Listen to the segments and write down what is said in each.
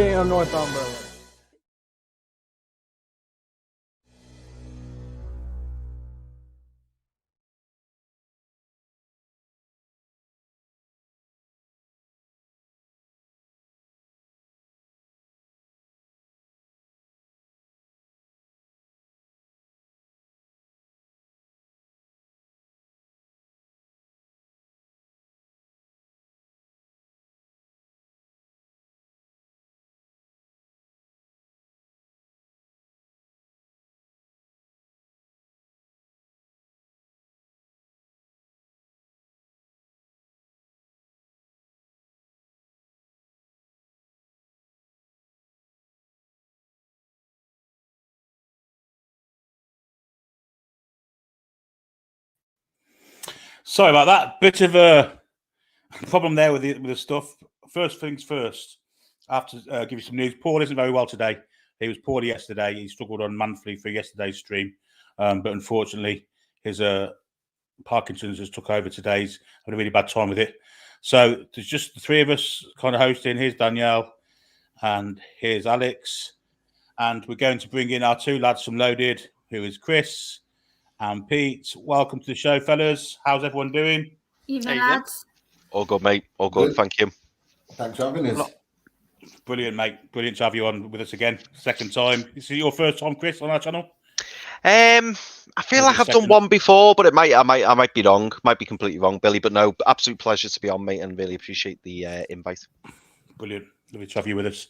UK or Northumberland. Sorry about that. Bit of a problem there with the stuff. First things first. I have to give you some news. Paul isn't very well today. He was poorly yesterday. He struggled on monthly for yesterday's stream. But unfortunately, his Parkinson's just took over today. He's had a really bad time with it. So there's just the three of us kind of hosting. Here's Danielle and here's Alex. And we're going to bring in our two lads from Loaded, who is Chris and Pete. Welcome to the show, fellas. How's everyone doing? Evening, lads. All good, mate. All good. Thank you. Thanks for having us. Brilliant, mate. Brilliant to have you on with us again. Second time. Is it your first time, Chris, on our channel? I feel like I've done one before, but I might be wrong. Might be completely wrong, Billy. But no, absolute pleasure to be on, mate, and really appreciate the invite. Brilliant. Lovely to have you with us.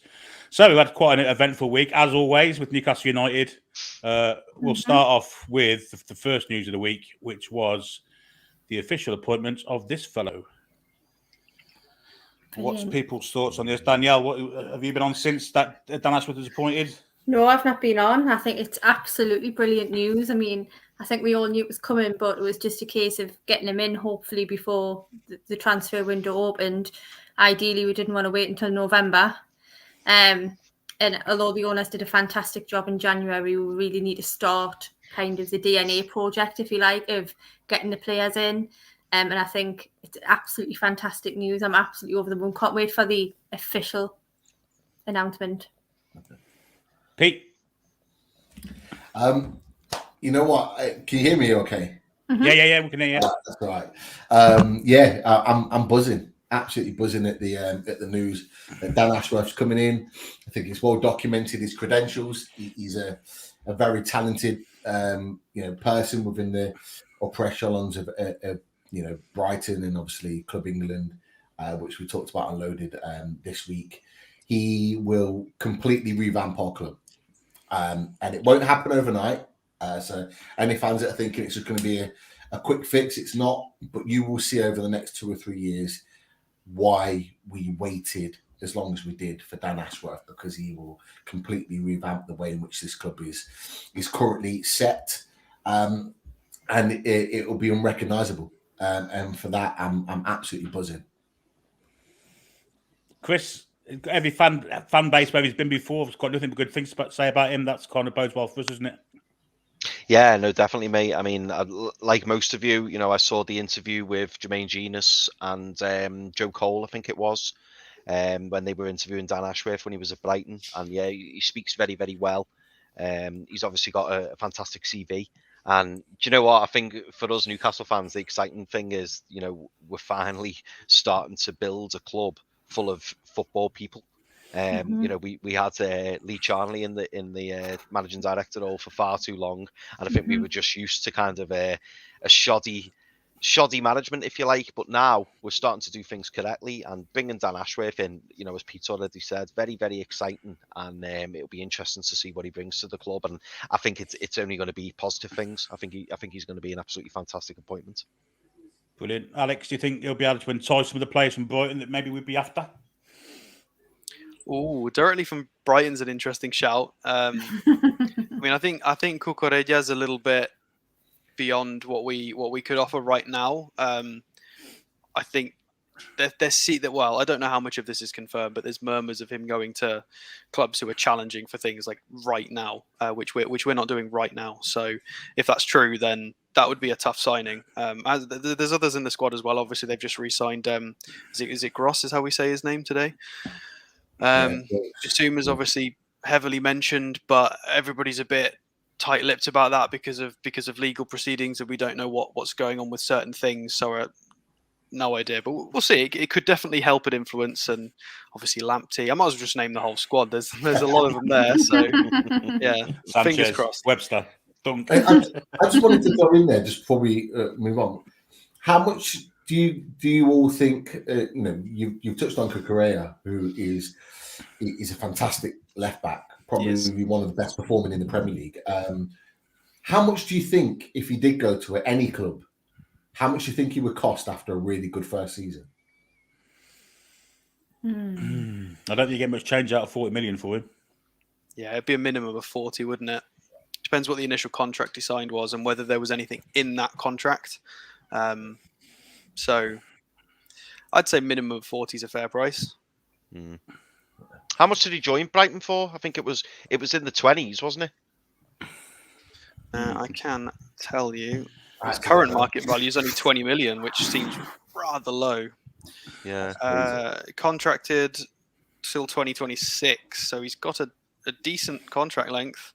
So we've had quite an eventful week, as always, with Newcastle United. We'll start off with the first news of the week, which was the official appointment of this fellow. What's people's thoughts on this? Danielle, what have you been on since that Dan Ashworth was appointed? No, I've not been on. I think it's absolutely brilliant news. I mean, I think we all knew it was coming, but it was just a case of getting him in, hopefully, before the transfer window opened. Ideally, we didn't want to wait until November. And although the owners did a fantastic job in January, we really need to start kind of the DNA project, if you like, of getting the players in. And I think it's absolutely fantastic news. I'm absolutely over the moon. Can't wait for the official announcement. Pete? You know what? Can you hear me okay? Mm-hmm. Yeah, we can hear you. That's all right. I'm buzzing. Absolutely buzzing at the news that Dan Ashworth's coming in. I think it's well documented his credentials. He's a very talented person within the upper echelons of Brighton and obviously Club England, which we talked about on Loaded this week. He will completely revamp our club, and it won't happen overnight. So any fans that are thinking it's just going to be a quick fix, it's not. But you will see over the next 2 or 3 years why we waited as long as we did for Dan Ashworth, because he will completely revamp the way in which this club is currently set, and it will be unrecognisable. And for that, I'm absolutely buzzing. Chris, every fan base where he's been before has got nothing but good things to say about him. That's kind of bodes well for us, isn't it? Yeah, no, definitely, mate. I mean, like most of you, I saw the interview with Jermaine Genius and Joe Cole, I think it was, when they were interviewing Dan Ashworth when he was at Brighton. And yeah, he speaks very, very well. He's obviously got a fantastic CV. And do you know what? I think for us Newcastle fans, the exciting thing is, we're finally starting to build a club full of football people. We had Lee Charnley in the managing director role for far too long, and I think we were just used to kind of a shoddy management, if you like. But now we're starting to do things correctly, and bringing Dan Ashworth in, as Pete already said, very, very exciting, and it'll be interesting to see what he brings to the club. And I think it's only going to be positive things. I think he's going to be an absolutely fantastic appointment. Brilliant. Alex, do you think he'll be able to entice some of the players from Brighton that maybe we'd be after? Oh, directly from Brighton's an interesting shout. I mean, I think Cucurella is a little bit beyond what we could offer right now. I think well, I don't know how much of this is confirmed, but there's murmurs of him going to clubs who are challenging for things like right now, which we're not doing right now. So if that's true, then that would be a tough signing. There's others in the squad as well. Obviously, they've just re-signed. Is it Gross? Is how we say his name today? Bissouma's obviously heavily mentioned, but everybody's a bit tight-lipped about that because of legal proceedings, and we don't know what's going on with certain things. So no idea, but we'll see. It could definitely help and influence, and obviously Lamptey. I might as well just name the whole squad. There's a lot of them there, so yeah. Sanchez, fingers crossed. Webster, Dunk. I just wanted to go in there just before we move on. How much do you all think? You've touched on Cucurella, who is a fantastic left back, probably one of the best performing in the Premier League. How much do you think, if he did go to any club, how much do you think he would cost after a really good first season? I don't think you get much change out of 40 million for him. Yeah, it'd be a minimum of 40, wouldn't it? Depends what the initial contract he signed was and whether there was anything in that contract. So I'd say minimum of 40 is a fair price. How much did he join Brighton for? I think it was in the 20s, wasn't it? I can tell you. His current market value is only 20 million, which seems rather low. Yeah. Contracted till 2026, so he's got a decent contract length.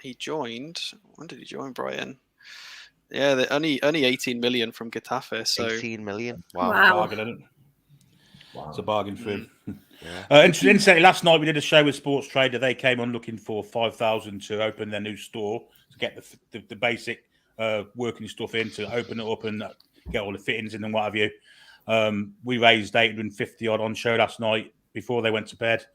He joined. When did he join Brighton? Yeah, only 18 million from Getafe. So 18 million. Wow. Bargain, isn't it? It's a bargain for him. Incidentally, last night we did a show with Sports Trader. They came on looking for 5,000 to open their new store, to get the basic working stuff in, to open it up and get all the fittings in and what have you. We raised 850 odd on show last night before they went to bed.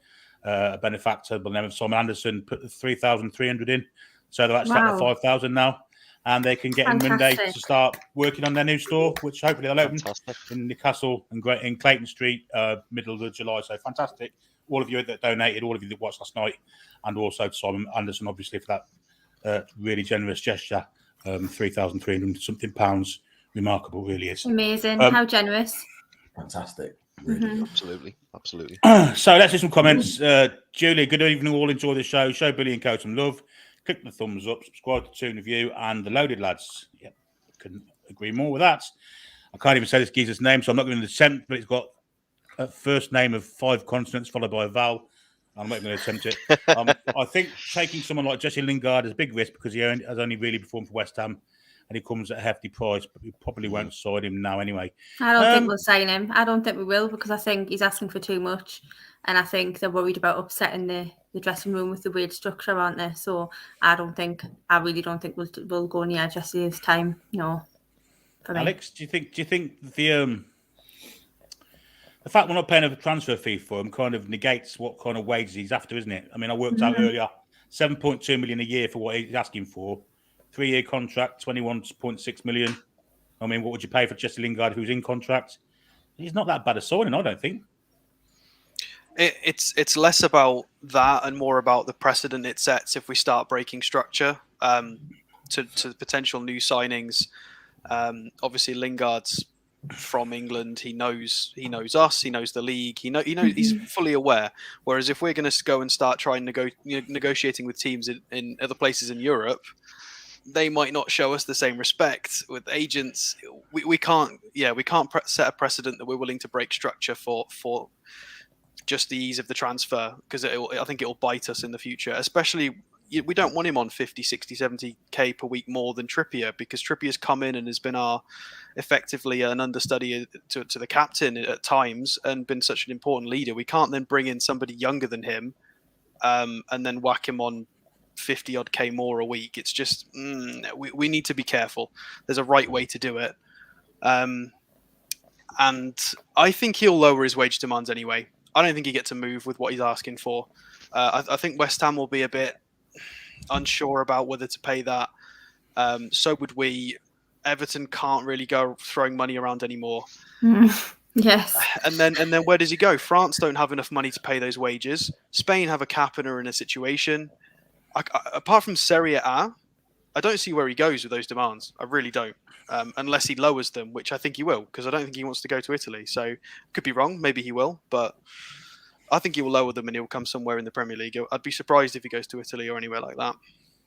A benefactor, but then Simon Anderson put 3,300 in, so they're actually at 5,000 now, and they can get in Monday to start working on their new store, which hopefully they'll open in Newcastle and in Clayton Street, middle of July. So fantastic! All of you that donated, all of you that watched last night, and also to Simon Anderson, obviously, for that really generous gesture. 3,300 something pounds, remarkable, really is amazing. How generous! Fantastic. Really. Absolutely. So let's do some comments. Julie, good evening all. Enjoy the show. Show Billy and Co some love. Click the thumbs up. Subscribe to Toon Review and the Loaded Lads. Yep, couldn't agree more with that. I can't even say this geezer's name, so I'm not going to attempt, but it's got a first name of 5 consonants followed by a vowel. I'm not going to attempt it. I think taking someone like Jesse Lingard is a big risk because he has only really performed for West Ham. And he comes at a hefty price, but we probably won't sign him now anyway. I don't think we'll sign him. I don't think we will, because I think he's asking for too much. And I think they're worried about upsetting the dressing room with the weird structure, aren't they? So I really don't think we'll go near Jesse this time. No. Alex, do you think the fact we're not paying a transfer fee for him kind of negates what kind of wages he's after, isn't it? I mean, I worked out earlier, 7.2 million a year for what he's asking for. 3-year contract, 21.6 million. I mean, what would you pay for Jesse Lingard, who's in contract? He's not that bad a signing, I don't think. It's less about that and more about the precedent it sets if we start breaking structure to potential new signings. Obviously, Lingard's from England. He knows us. He knows the league. He knows he's fully aware. Whereas if we're going to go and start trying negotiating with teams in other places in Europe, they might not show us the same respect with agents. We can't set a precedent that we're willing to break structure for just the ease of the transfer, because I think it'll bite us in the future. Especially, we don't want him on 50, 60, 70k per week more than Trippier, because Trippier's come in and has been effectively an understudy to the captain at times and been such an important leader. We can't then bring in somebody younger than him and then whack him on 50 odd K more a week. It's just we need to be careful. There's a right way to do it, and I think he'll lower his wage demands anyway. I don't think he gets a move with what he's asking for. I think West Ham will be a bit unsure about whether to pay that. So would we. Everton can't really go throwing money around anymore. Yes. And then where does he go? France don't have enough money to pay those wages. Spain have a cap and are in a situation. Apart from Serie A, I don't see where he goes with those demands. I really don't. Unless he lowers them, which I think he will, because I don't think he wants to go to Italy. So could be wrong. Maybe he will, but I think he will lower them and he'll come somewhere in the Premier League. I'd be surprised if he goes to Italy or anywhere like that.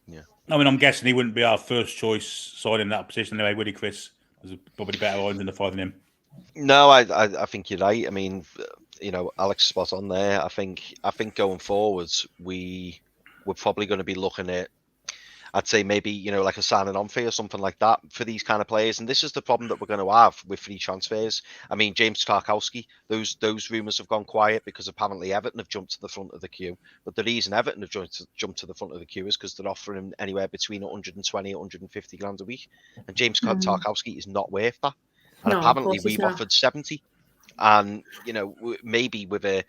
Yeah. I mean, I'm guessing he wouldn't be our first choice side in that position anyway, would he, Chris? There's probably better lines in the five than him. No, I think you're right. I mean, Alex is spot on there. I think going forwards, we're probably going to be looking at, I'd say maybe, like a signing on fee or something like that for these kind of players. And this is the problem that we're going to have with free transfers. I mean, James Tarkowski, those rumours have gone quiet because apparently Everton have jumped to the front of the queue. But the reason Everton have jumped to the front of the queue is because they're offering him anywhere between 120, 150 grand a week. And James Tarkowski is not worth that. And No, of apparently course he's we've not. offered 70. And maybe with a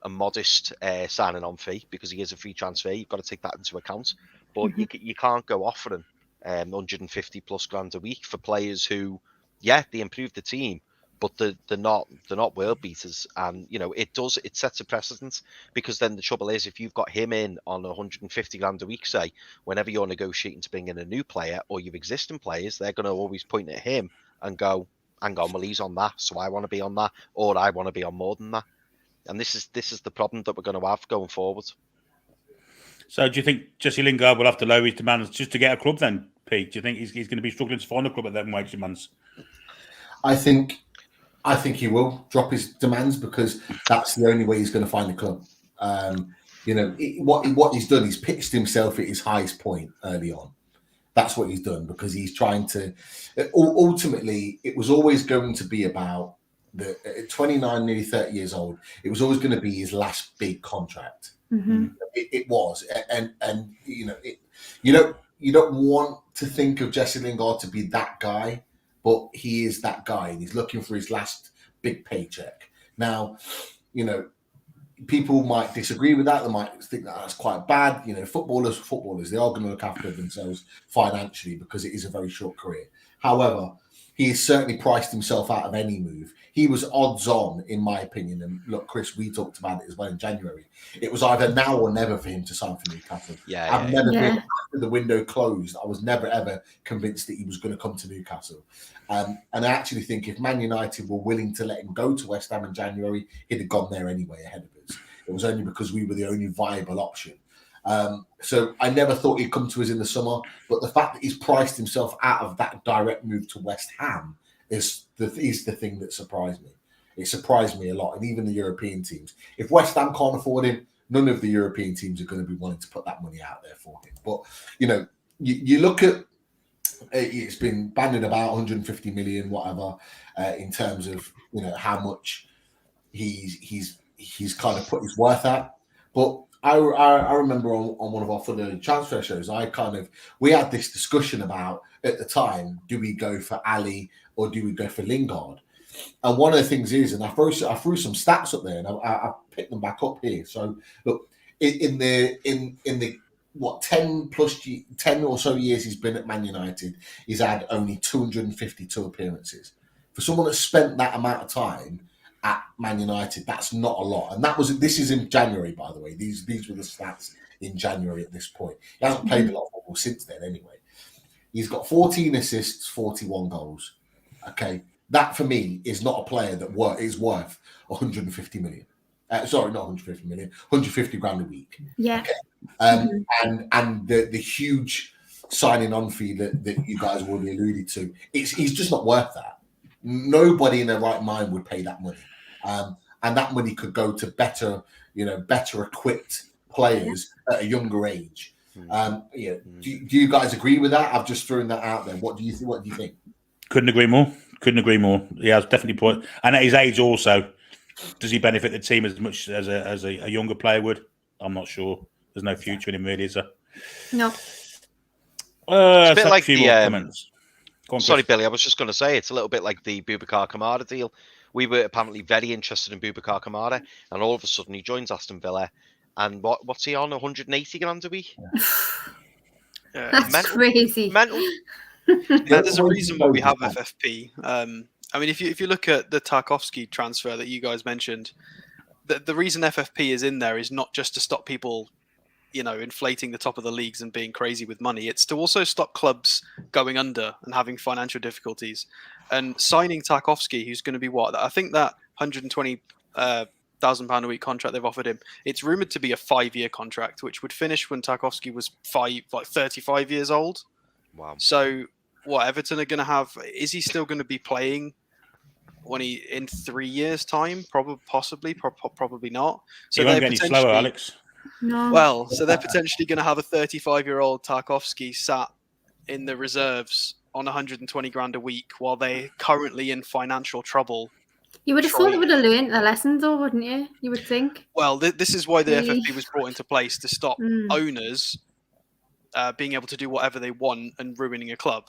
modest signing on fee, because he is a free transfer, you've got to take that into account. But you can't go offering 150 plus grand a week for players who, they improve the team, but they're not world beaters. And it sets a precedent, because then the trouble is, if you've got him in on 150 grand a week, say, whenever you're negotiating to bring in a new player or your existing players, they're going to always point at him and go, hang on, well, he's on that, so I want to be on that, or I want to be on more than that. And this is the problem that we're going to have going forward. So do you think Jesse Lingard will have to lower his demands just to get a club then, Pete? Do you think he's going to be struggling to find a club at them wage demands? I think he will drop his demands, because that's the only way he's going to find a club. What he's done, he's pitched himself at his highest point early on. That's what he's done, because he's trying to. Ultimately, it was always going to be about the 29, nearly 30 years old. It was always going to be his last big contract. Mm-hmm. It was, and you don't want to think of Jesse Lingard to be that guy, but he is that guy, and he's looking for his last big paycheck. Now, people might disagree with that. They might think that that's quite bad. Footballers, they are going to look after themselves financially, because it is a very short career. However, he has certainly priced himself out of any move. He was odds on, in my opinion. And look, Chris, we talked about it as well in January. It was either now or never for him to sign for Newcastle. I've never been, after the window closed, I was never ever convinced that he was going to come to Newcastle. And I actually think if Man United were willing to let him go to West Ham in January, he'd have gone there anyway ahead of us. It was only because we were the only viable option. So I never thought he'd come to us in the summer, but the fact that he's priced himself out of that direct move to West Ham is the thing that surprised me. It surprised me a lot, and even the European teams. If West Ham can't afford him, none of the European teams are going to be wanting to put that money out there for him. But you look at, it's been banded about 150 million, whatever, in terms of how much he's kind of put his worth at. But I remember on one of our Fundraiser transfer shows, we had this discussion about, at the time, do we go for Ali or do we go for Lingard? And one of the things is, and I threw some stats up there, and I picked them back up here. So look, in the 10 or so years he's been at Man United, he's had only 252 appearances. For someone that spent that amount of time at Man United, that's not a lot. And this is in January, by the way. These were the stats in January at this point. He hasn't played a lot of football since then anyway. He's got 14 assists, 41 goals. Okay. That for me is not a player that is worth 150 million. Sorry, not 150 million, 150 grand a week. Yeah. Okay. And the huge signing on fee that you guys already alluded to, he's just not worth that. Nobody in their right mind would pay that money. And that money could go to better equipped players at a younger age. Do you guys agree with that? I've just thrown that out there. What do you think? Couldn't agree more. He has definitely put, and at his age also, does he benefit the team as much as a younger player would? I'm not sure. There's no future in him, really, is there? No. It's a bit like the comments. Go on, sorry, Billy. I was just going to say it's a little bit like the Boubacar Kamara deal. We were apparently very interested in Boubacar Kamara, and all of a sudden he joins Aston Villa. And what's he on? 180 grand a week? That's crazy. Mental. Yeah, there's a reason why we have FFP. I mean, if you look at the Tarkowski transfer that you guys mentioned, the reason FFP is in there is not just to stop people, inflating the top of the leagues and being crazy with money. It's to also stop clubs going under and having financial difficulties. And signing Tarkowski, who's going to be I think that £120,000 a week contract they've offered him, it's rumored to be a 5-year contract, which would finish when Tarkowski was 35 years old. Wow. So what Everton are going to have, is he still going to be playing in 3 years' time, possibly not. So You won't get any slower, Alex. No. Well, so they're potentially going to have a 35-year-old Tarkowski sat in the reserves on 120 grand a week while they're currently in financial trouble. You would have thought they would have learned their lessons, though, wouldn't you? You would think. Well, this is why the Really? FFP was brought into place to stop owners being able to do whatever they want and ruining a club.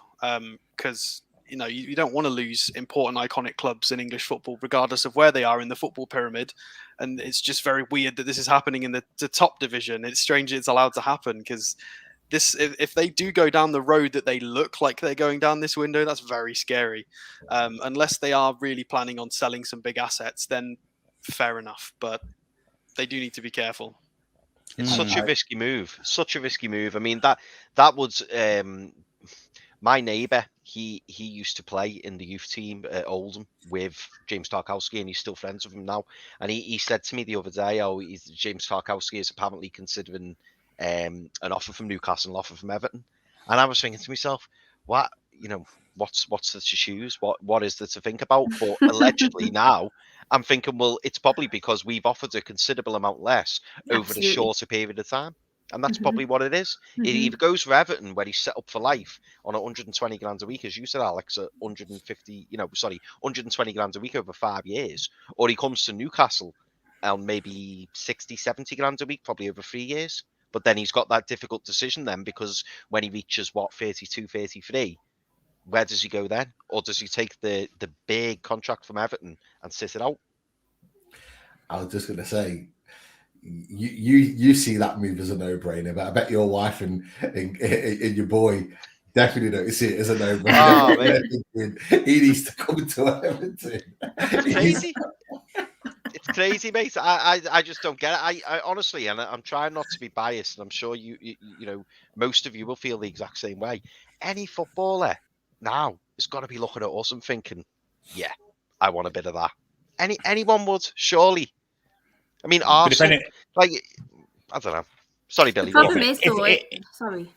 Because you don't want to lose important, iconic clubs in English football, regardless of where they are in the football pyramid. And it's just very weird that this is happening in the top division. It's strange it's allowed to happen because if they do go down the road that they look like they're going down this window, that's very scary. Unless they are really planning on selling some big assets, then fair enough. But they do need to be careful. It's such a risky move. Such a risky move. I mean, that was my neighbour. He used to play in the youth team at Oldham with James Tarkowski, and he's still friends with him now. And he said to me the other day, James Tarkowski is apparently considering an offer from Newcastle, an offer from Everton. And I was thinking to myself, what's the to choose? What is there to think about? But allegedly now, I'm thinking, well, it's probably because we've offered a considerable amount less over the shorter period of time. And that's probably what it is. It either goes for Everton, where he's set up for life on 120 grand a week, as you said, Alex, at 120 grand a week over 5 years, or he comes to Newcastle on maybe 60, 70 grand a week, probably over 3 years. But then he's got that difficult decision then, because when he reaches 32, 33, where does he go then? Or does he take the big contract from Everton and sit it out? I was just going to say, you see that move as a no-brainer, but I bet your wife and your boy definitely don't see it as a no-brainer. He needs to come to Everton. It's crazy. It's crazy, mate. I just don't get it. I honestly, and I'm trying not to be biased, and I'm sure you most of you will feel the exact same way. Any footballer now has got to be looking at us and thinking, yeah, I want a bit of that. Anyone would, surely. I mean, Arsenal, I don't know. Sorry, Billy. The problem is, sorry.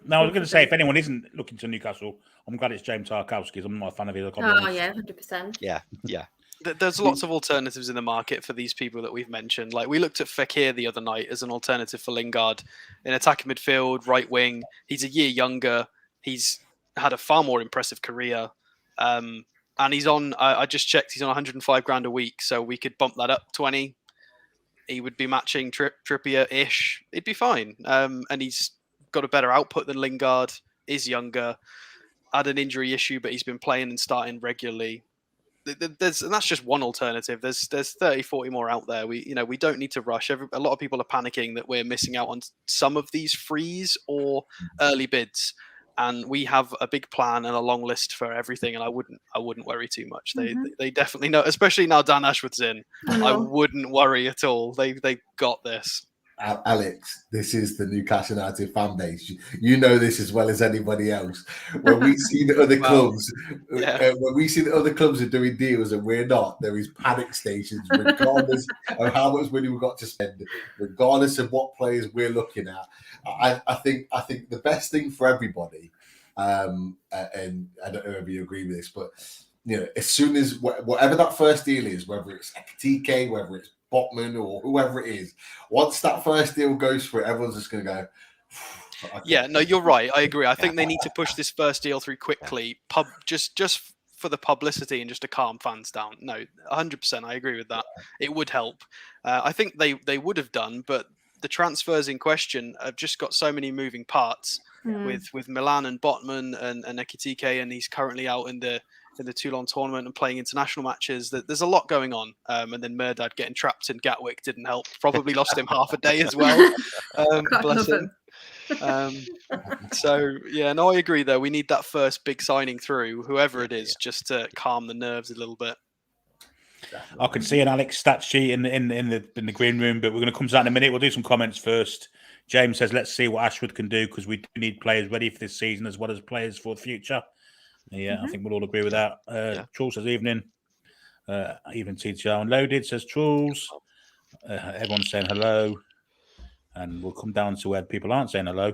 No, I was going to say, if anyone isn't looking to Newcastle, I'm glad it's James Tarkowski. I'm not a fan of either. Oh, yeah, 100%. Yeah. There's lots of alternatives in the market for these people that we've mentioned. Like, we looked at Fekir the other night as an alternative for Lingard in attacking midfield, right wing. He's a year younger. He's had a far more impressive career. And he's on, I just checked, he's on 105 grand a week. So we could bump that up 20. He would be matching Trippier-ish. It'd be fine. And he's got a better output than Lingard, is younger, had an injury issue, but he's been playing and starting regularly. And that's just one alternative. There's 30, 40 more out there. We don't need to rush. A lot of people are panicking that we're missing out on some of these frees or early bids. And we have a big plan and a long list for everything, and I wouldn't worry too much. They definitely know, especially now Dan Ashworth's in. I wouldn't worry at all. They got this. Alex, this is the Newcastle United fan base. You know this as well as anybody else. When we see the other clubs, when we see the other clubs are doing deals and we're not, there is panic stations, regardless of how much money we've got to spend, regardless of what players we're looking at. I think the best thing for everybody, and I don't know if you agree with this, but as soon as whatever that first deal is, whether it's Ekitike, whether it's Botman or whoever it is, once that first deal goes through, everyone's just going to go. Yeah, no, you're right. I agree. I think they need to push this first deal through quickly, just for the publicity and just to calm fans down. No, 100%. I agree with that. It would help. I think they would have done, but the transfers in question have just got so many moving parts with Milan and Botman and Ekitike, and he's currently out in the Toulon tournament and playing international matches. There's a lot going on. And then Murdad getting trapped in Gatwick didn't help. Probably lost him half a day as well. Bless him. So, yeah, no, I agree, though. We need that first big signing through, whoever it is, just to calm the nerves a little bit. I can see an Alex stat sheet in the green room, but we're going to come to that in a minute. We'll do some comments first. James says, let's see what Ashworth can do, because we do need players ready for this season as well as players for the future. Yeah, I think we'll all agree with that. Charles says evening. Evening TTR Unloaded says Charles. Everyone's saying hello. And we'll come down to where people aren't saying hello.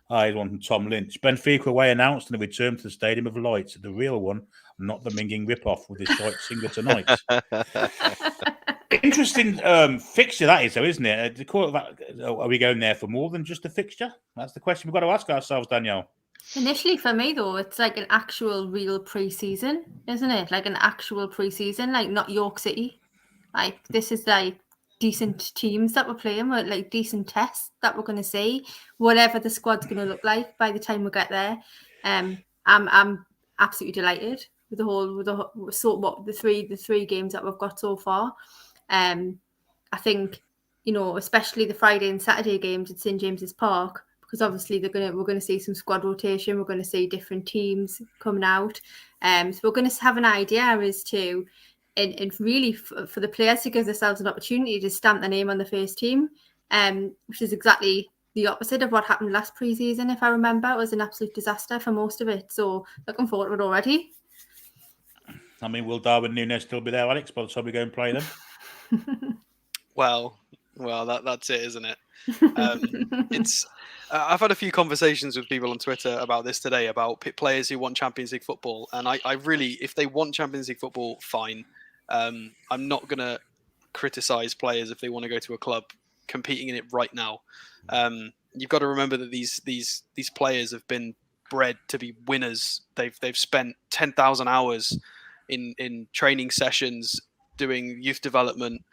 Here's one from Tom Lynch. Benfica away announced and a return to the Stadium of Light. The real one, not the minging rip-off with the shite singer tonight. Interesting fixture that is, though, isn't it? Are we going there for more than just a fixture? That's the question we've got to ask ourselves, Danielle. Initially, for me, though, it's like an actual real pre-season, isn't it? Like an actual pre-season, like not York City. Like, this is like decent teams that we're playing, with like decent tests that we're going to see, whatever the squad's going to look like by the time we get there. I'm absolutely delighted with the three games that we've got so far. I think, especially the Friday and Saturday games at St James's Park, because obviously we're going to see some squad rotation. We're going to see different teams coming out. So we're going to have an idea as to, and really for the players to give themselves an opportunity to stamp their name on the first team, which is exactly the opposite of what happened last pre-season. If I remember, it was an absolute disaster for most of it. So looking forward to it already. I mean, will Darwin Nunez still be there, Alex, by the time we go and play them? Well, that's it, isn't it? It's. I've had a few conversations with people on Twitter about this today, about players who want Champions League football, and I really, if they want Champions League football, fine. I'm not going to criticize players if they want to go to a club competing in it right now. You've got to remember that these players have been bred to be winners. They've spent 10,000 hours in training sessions doing youth development.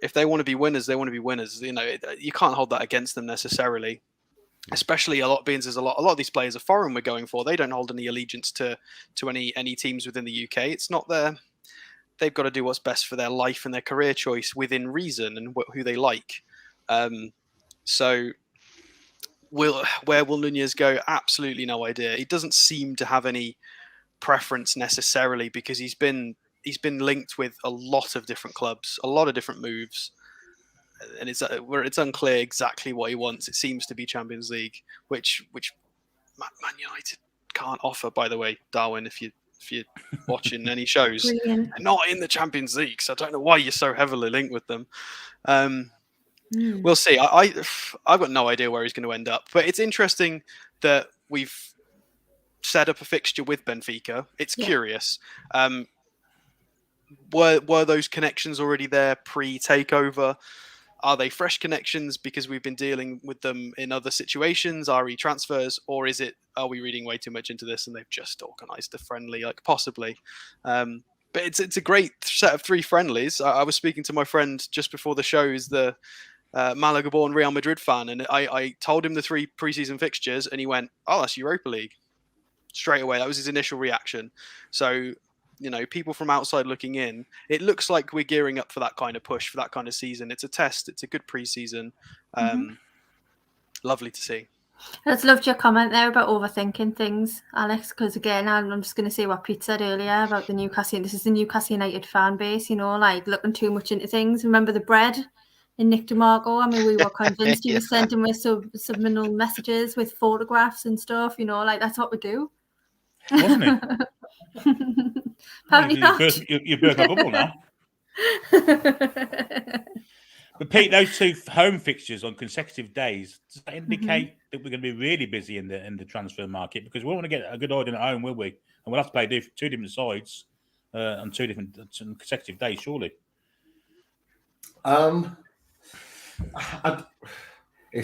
If they want to be winners, they want to be winners. You can't hold that against them necessarily. Especially a lot of these players are foreign. We're going for. They don't hold any allegiance to any teams within the UK. It's not their. They've got to do what's best for their life and their career choice within reason and who they like. So, where will Nunez go? Absolutely no idea. He doesn't seem to have any preference necessarily, because he's been linked with a lot of different clubs, a lot of different moves. And it's unclear exactly what he wants. It seems to be Champions League, which Man United can't offer. By the way, Darwin, if you're watching any shows, they're not in the Champions League, so I don't know why you're so heavily linked with them. We'll see. I've got no idea where he's going to end up, but it's interesting that we've set up a fixture with Benfica. It's curious. Were those connections already there pre-takeover? Are they fresh connections because we've been dealing with them in other situations, RE transfers, or are we reading way too much into this and they've just organised a friendly, like possibly? But it's a great set of three friendlies. I was speaking to my friend just before the show, who's the Malaga-born Real Madrid fan, and I told him the three preseason fixtures, and he went, "Oh, that's Europa League." Straight away, that was his initial reaction. So, people from outside looking in, it looks like we're gearing up for that kind of push, for that kind of season. It's a test. It's a good preseason. Lovely to see. I just loved your comment there about overthinking things, Alex, because again, I'm just going to say what Pete said earlier about the Newcastle. This is the Newcastle United fan base, like looking too much into things. Remember the bread in Nick DeMarco? I mean, we were convinced he was sending us subliminal messages with photographs and stuff, like that's what we do. Wasn't it? Apparently not. You broke my bubble now. But Pete, those two home fixtures on consecutive days, does that indicate that we're going to be really busy in the transfer market? Because we want to get a good audience at home, will we? And we'll have to play two different sides on two different consecutive days, surely. It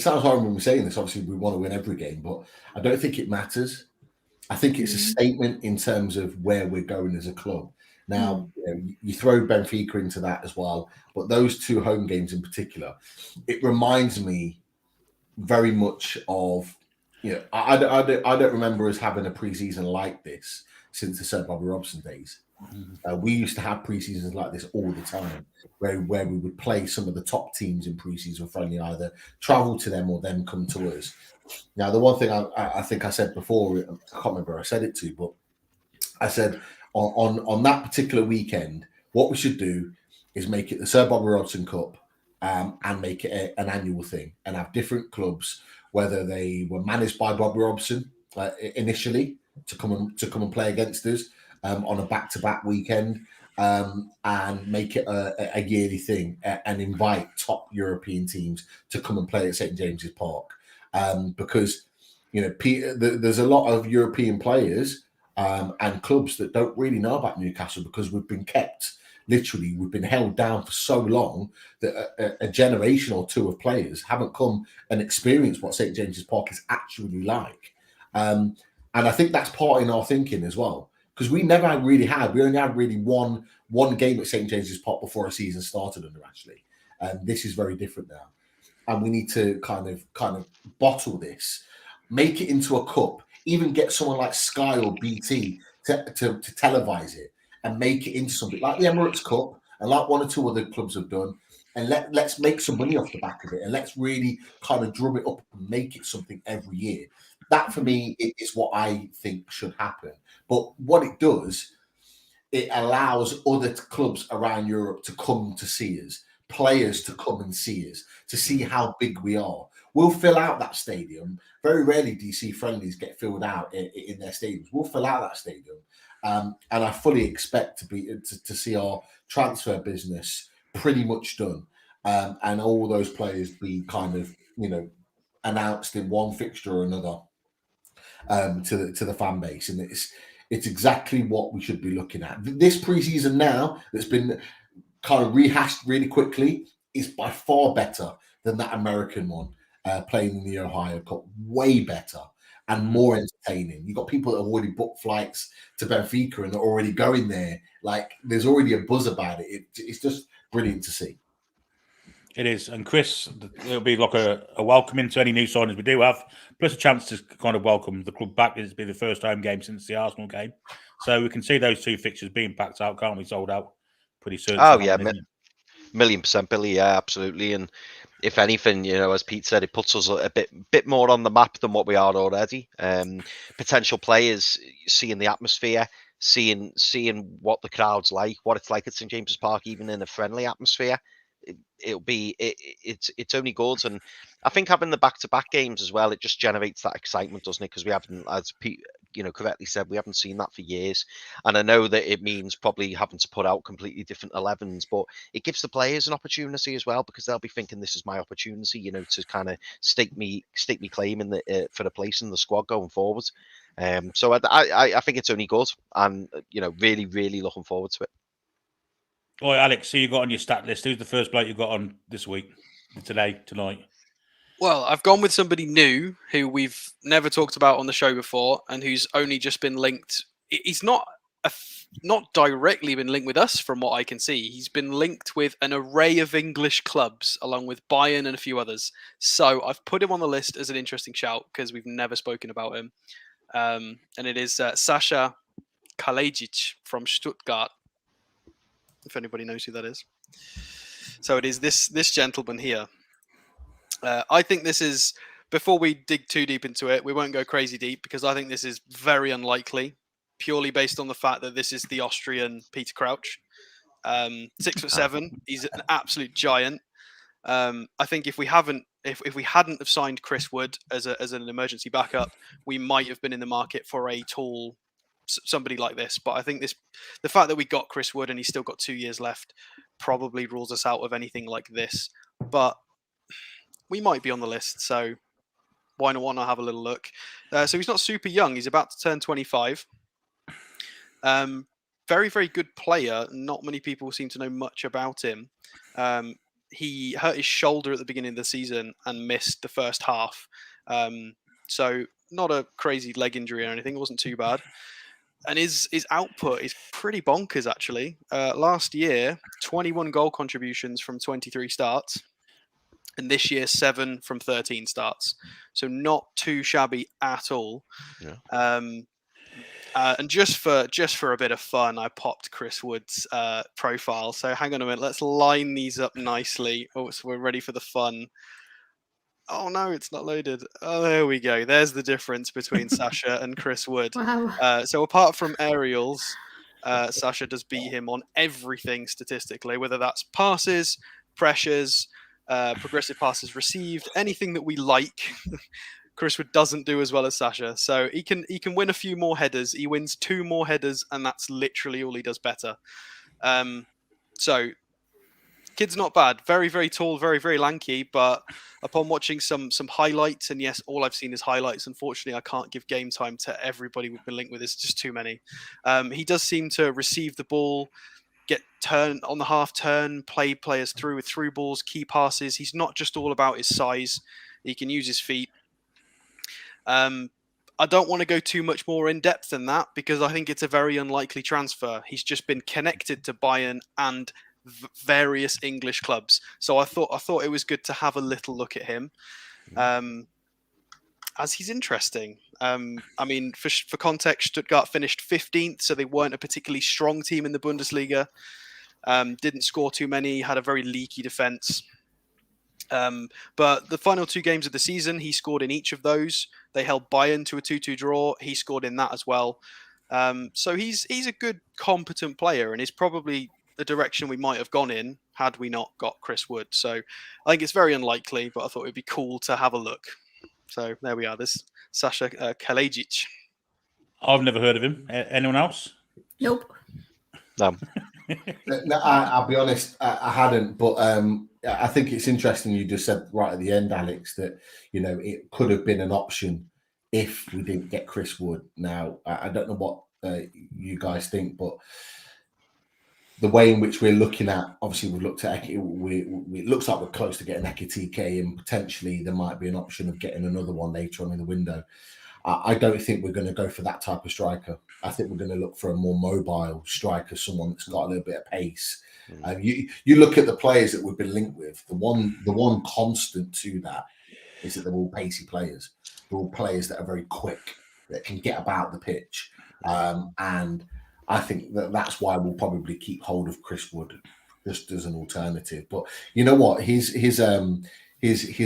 sounds horrible when we're saying this. Obviously, we want to win every game, but I don't think it matters. I think it's a statement in terms of where we're going as a club. Now, you throw Benfica into that as well, but those two home games in particular, it reminds me very much of, I don't remember us having a preseason like this since the Sir Bobby Robson days. We used to have preseasons like this all the time, where we would play some of the top teams in preseason friendly, either travel to them or them come to us. Now, the one thing I think I said before, I can't remember who I said it to, but I said on that particular weekend, what we should do is make it the Sir Bobby Robson Cup and make it an annual thing, and have different clubs, whether they were managed by Bobby Robson initially to come and play against us on a back-to-back weekend, and make it a yearly thing, and invite top European teams to come and play at St James's Park. Because there's a lot of European players and clubs that don't really know about Newcastle because we've been kept. Literally, we've been held down for so long that a generation or two of players haven't come and experienced what St James's Park is actually like. And I think that's part in our thinking as well, because we never really had. We only had really one game at St James's Park before a season started under Ashley, and this is very different now. And we need to kind of bottle this, make it into a cup, even get someone like Sky or BT to televise it and make it into something like the Emirates Cup and like one or two other clubs have done. And let's make some money off the back of it, and let's really kind of drum it up and make it something every year. That for me is what I think should happen. But what it does, it allows other clubs around Europe to come to see us, players to come and see us, to see how big we are. We'll fill out that stadium. Very rarely do you see friendlies get filled out in their stadiums. We'll fill out that stadium. And I fully expect to see our transfer business pretty much done, and all those players be kind of announced in one fixture or another to the fan base, and it's exactly what we should be looking at. This preseason now that's been kind of rehashed really quickly is by far better than that American one playing in the Ohio Cup. Way better and more entertaining. You've got people that have already booked flights to Benfica and are already going there. Like, there's already a buzz about it. It's just brilliant to see. It is. And Chris, it'll be like a welcome into any new signings we do have, plus a chance to kind of welcome the club back. It's been the first home game since the Arsenal game. So we can see those two fixtures being packed out, can't we? Sold out pretty soon. Oh, yeah. $1,000,000%, Billy. Yeah, absolutely. And if anything, as Pete said, it puts us a bit more on the map than what we are already. Potential players seeing the atmosphere, seeing what the crowd's like, what it's like at St James's Park, even in a friendly atmosphere. It's only good. And I think having the back-to-back games as well, it just generates that excitement, doesn't it? Because we haven't, as Pete correctly said, we haven't seen that for years. And I know that it means probably having to put out completely different 11s, but it gives the players an opportunity as well, because they'll be thinking this is my opportunity, to kind of stake me claim in for the place in the squad going forward. So I think it's only good, and really, really looking forward to it. Oi, Alex, who you got on your stat list? Who's the first bloke you got on this week, tonight? Well, I've gone with somebody new who we've never talked about on the show before, and who's only just been linked. He's not directly been linked with us, from what I can see. He's been linked with an array of English clubs, along with Bayern and a few others. So I've put him on the list as an interesting shout because we've never spoken about him. And it is Sasa Kalajdzic from Stuttgart, if anybody knows who that is. So it is this gentleman here. I think this is, before we dig too deep into it, we won't go crazy deep, because I think this is very unlikely, purely based on the fact that this is the Austrian Peter Crouch. 6'7", he's an absolute giant. I think if we hadn't have signed Chris Wood as an emergency backup, we might have been in the market for a tall somebody like this. But I think the fact that we got Chris Wood and he's still got 2 years left probably rules us out of anything like this. But we might be on the list, so why not have a little look? So he's not super young. He's about to turn 25. Very, very good player. Not many people seem to know much about him. He hurt his shoulder at the beginning of the season and missed the first half. So not a crazy leg injury or anything. It wasn't too bad. And his output is pretty bonkers, actually. Last year, 21 goal contributions from 23 starts. And this year, 7 from 13 starts. So not too shabby at all. Yeah. And just for a bit of fun, I popped Chris Wood's profile. So hang on a minute. Let's line these up nicely. Oh, so we're ready for the fun. Oh, no, it's not loaded. Oh, there we go. There's the difference between Sasha and Chris Wood. Wow. So apart from aerials, Sasha does beat him on everything statistically, whether that's passes, pressures, progressive passes received, anything that we like. Chris Wood doesn't do as well as Sasha. So he can win a few more headers. He wins 2 more headers, and that's literally all he does better. So kid's not bad. Very, very tall, very, very lanky. But upon watching some highlights, and yes, all I've seen is highlights. Unfortunately, I can't give game time to everybody we've been linked with. It's just too many. He does seem to receive the ball, get turn on the half turn, play players through with through balls, key passes. He's not just all about his size. He can use his feet. I don't want to go too much more in depth than that because I think it's a very unlikely transfer. He's just been connected to Bayern and various English clubs, so I thought it was good to have a little look at him, as he's interesting. I mean, for context, Stuttgart finished 15th, so they weren't a particularly strong team in the Bundesliga. Didn't score too many, had a very leaky defense. But the final 2 games of the season, he scored in each of those. They held Bayern to a 2-2 draw. He scored in that as well. So he's a good, competent player, and is probably the direction we might have gone in had we not got Chris Wood. So I think it's very unlikely, but I thought it'd be cool to have a look. So there we are. This Sasa Kalajdzic. I've never heard of him. Anyone else? Nope. No. No, I'll be honest, I hadn't, but I think it's interesting you just said right at the end, Alex, that it could have been an option if we didn't get Chris Wood. Now, I don't know what you guys think, but the way in which we're looking at, obviously we've looked at, it looks like we're close to getting Ekitike, and potentially there might be an option of getting another one later on in the window. I don't think we're going to go for that type of striker. I think we're going to look for a more mobile striker, someone that's got a little bit of pace. You look at the players that we've been linked with. The one constant to that is that they're all pacey players. They're all players that are very quick, that can get about the pitch, and I think that's why we'll probably keep hold of Chris Wood just as an alternative. But you know what, his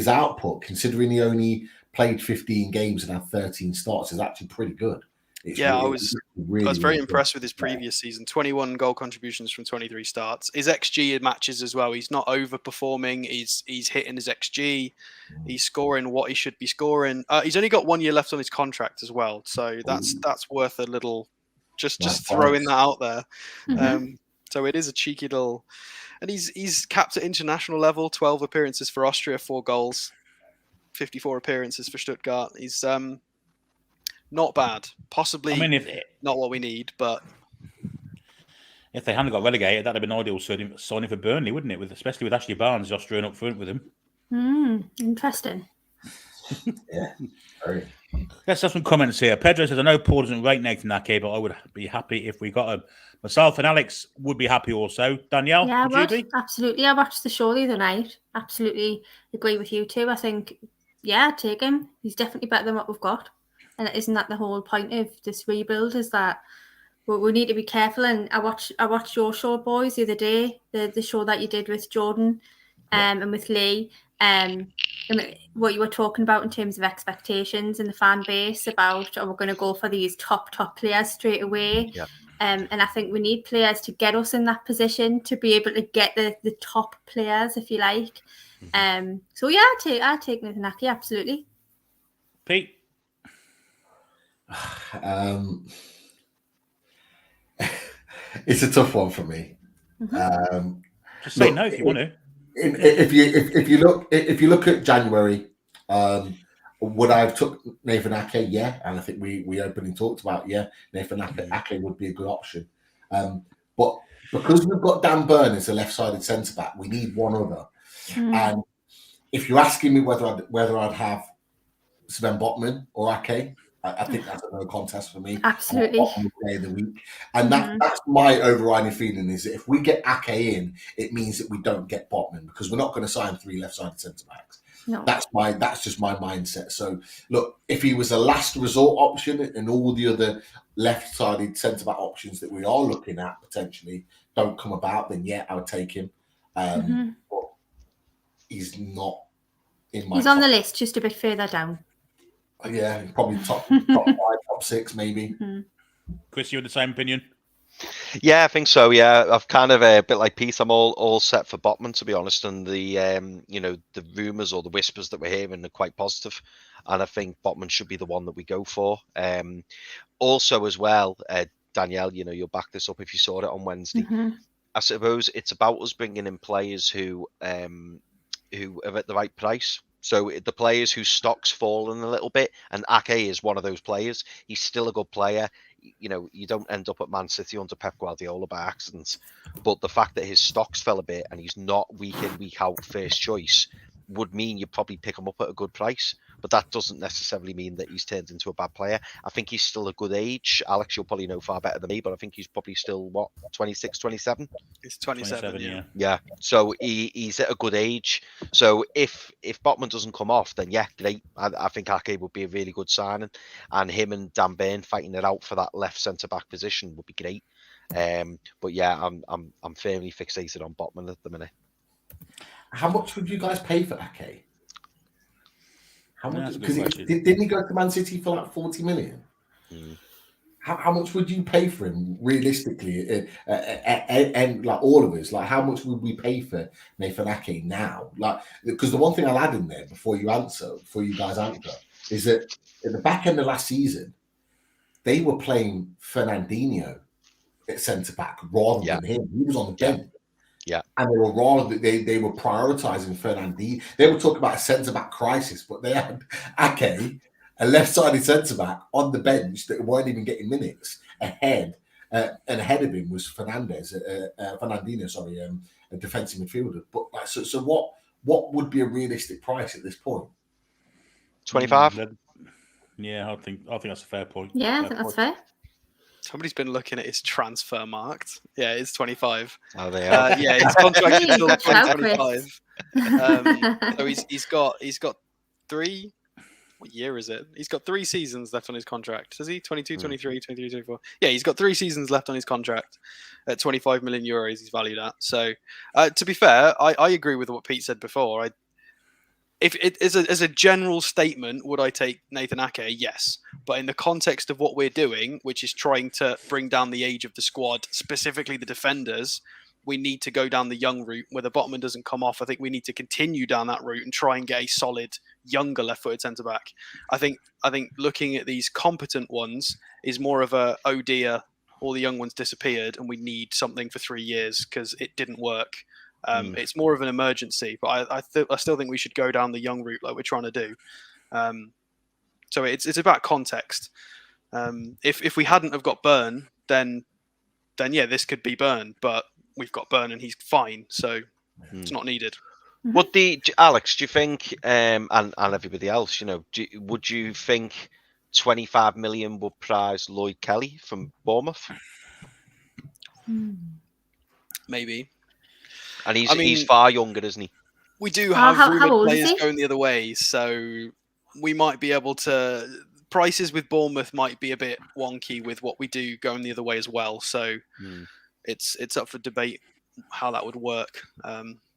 output, considering he only played 15 games and had 13 starts, is actually pretty good. I was very impressed with his previous season. 21 goal contributions from 23 starts. His XG matches as well. He's not overperforming. He's hitting his XG. He's scoring what he should be scoring. He's only got 1 year left on his contract as well, so that's worth a little. Just throwing that out there. So it is a cheeky little, and he's capped at international level. 12 appearances for Austria, 4 goals, 54 appearances for Stuttgart. He's not bad. Possibly, not what we need, but if they hadn't got relegated, that'd have been ideal signing for Burnley, wouldn't it? Especially with Ashley Barnes, the Austrian up front with him. Interesting. Yeah, very. Let's have some comments here. Pedro says, I know Paul doesn't rate Nathan Ake, but I would be happy if we got him. Myself and Alex would be happy also. Danielle, yeah, would you be? Absolutely. I watched the show the other night. Absolutely agree with you too. I think, take him. He's definitely better than what we've got. And isn't that the whole point of this rebuild, is that we need to be careful? And I watched your show, boys, the other day, the show that you did with Jordan and with Lee. And what you were talking about in terms of expectations and the fan base about, we're going to go for these top players straight away. Yeah. And I think we need players to get us in that position to be able to get the top players, if you like. So yeah, I'll take Nathan Ake, absolutely. Pete? It's a tough one for me. Just say no if you want to. If you look at January, would I have took Nathan Ake? Yeah, and I think we openly talked about Nathan Ake would be a good option. But because we've got Dan Burn as a left-sided centre back, we need one other. And if you're asking me whether I'd have Sven Botman or Ake, I think that's a no contest for me. Absolutely. Day of the week. And that's my overriding feeling, is that if we get Ake in, it means that we don't get Botman, because we're not going to sign 3 left-sided centre-backs. No. That's just my mindset. So look, if he was a last resort option and all the other left-sided centre-back options that we are looking at potentially don't come about, then I would take him. But he's not in my. He's on the list, just a bit further down. Yeah, probably top 5, top 6, maybe. Chris, you have the same opinion? Yeah, I think so. Yeah, I've kind of a bit like Pete. I'm all set for Botman, to be honest. And the the rumours or the whispers that we're hearing are quite positive, and I think Botman should be the one that we go for. Also, as well, Danielle, you'll back this up if you saw it on Wednesday. I suppose it's about us bringing in players who are at the right price. So the players whose stock's fallen a little bit, and Ake is one of those players. He's still a good player. You know, you don't end up at Man City under Pep Guardiola by accident. But the fact that his stocks fell a bit and he's not week in, week out first choice would mean you probably pick him up at a good price. But that doesn't necessarily mean that he's turned into a bad player. I think he's still a good age. Alex, you'll probably know far better than me, but I think he's probably still, 26, 27? He's 27, yeah. Yeah, so he's at a good age. So if Botman doesn't come off, then yeah, great. I think Ake would be a really good signing, and him and Dan Burn fighting it out for that left centre back position would be great. But yeah, I'm firmly fixated on Botman at the minute. How much would you guys pay for Ake? How much? That's a good Because didn't he go to Man City for like 40 million? How much would you pay for him realistically? And like all of us, like how much would we pay for Nathan Ake now? Like, because the one thing I'll add in there before you guys answer, is that at the back end of last season, they were playing Fernandinho at centre back rather than him. He was on the bench. Yeah, and they were prioritizing Fernandinho. They were talking about a centre back crisis, but they had Ake, a left-sided centre back, on the bench that weren't even getting minutes. Ahead of him was Fernandinho, a defensive midfielder. But like, so what would be a realistic price at this point? 25. Yeah, I think that's a fair point. Yeah, I think that's fair. Somebody's been looking at his transfer marked. Yeah, it's 25. Oh, they are. Yeah, his contract is until Good shout, 2025. So he's got 3. What year is it? He's got 3 seasons left on his contract. Does he? 22, 23, 23, 24. Yeah, he's got 3 seasons left on his contract at 25 million euros. He's valued at. So, to be fair, I agree with what Pete said before. If it is as a general statement, would I take Nathan Ake? Yes. But in the context of what we're doing, which is trying to bring down the age of the squad, specifically the defenders, we need to go down the young route. Where the Botman doesn't come off, I think we need to continue down that route and try and get a solid, younger left-footed centre-back. I think looking at these competent ones is more of a, oh dear, all the young ones disappeared and we need something for 3 years because it didn't work. It's more of an emergency, but I still think we should go down the young route like we're trying to do. So it's about context. If we hadn't have got Burn, then yeah, this could be Burn, but we've got Burn and he's fine, so it's not needed. Would Alex, do you think, and everybody else, you know, would you think 25 million would prize Lloyd Kelly from Bournemouth? Maybe. And he's far younger, isn't he? We do have rumoured players he? going the other way, so we might be able to. Prices with Bournemouth might be a bit wonky with what we do going the other way as well. So it's up for debate how that would work.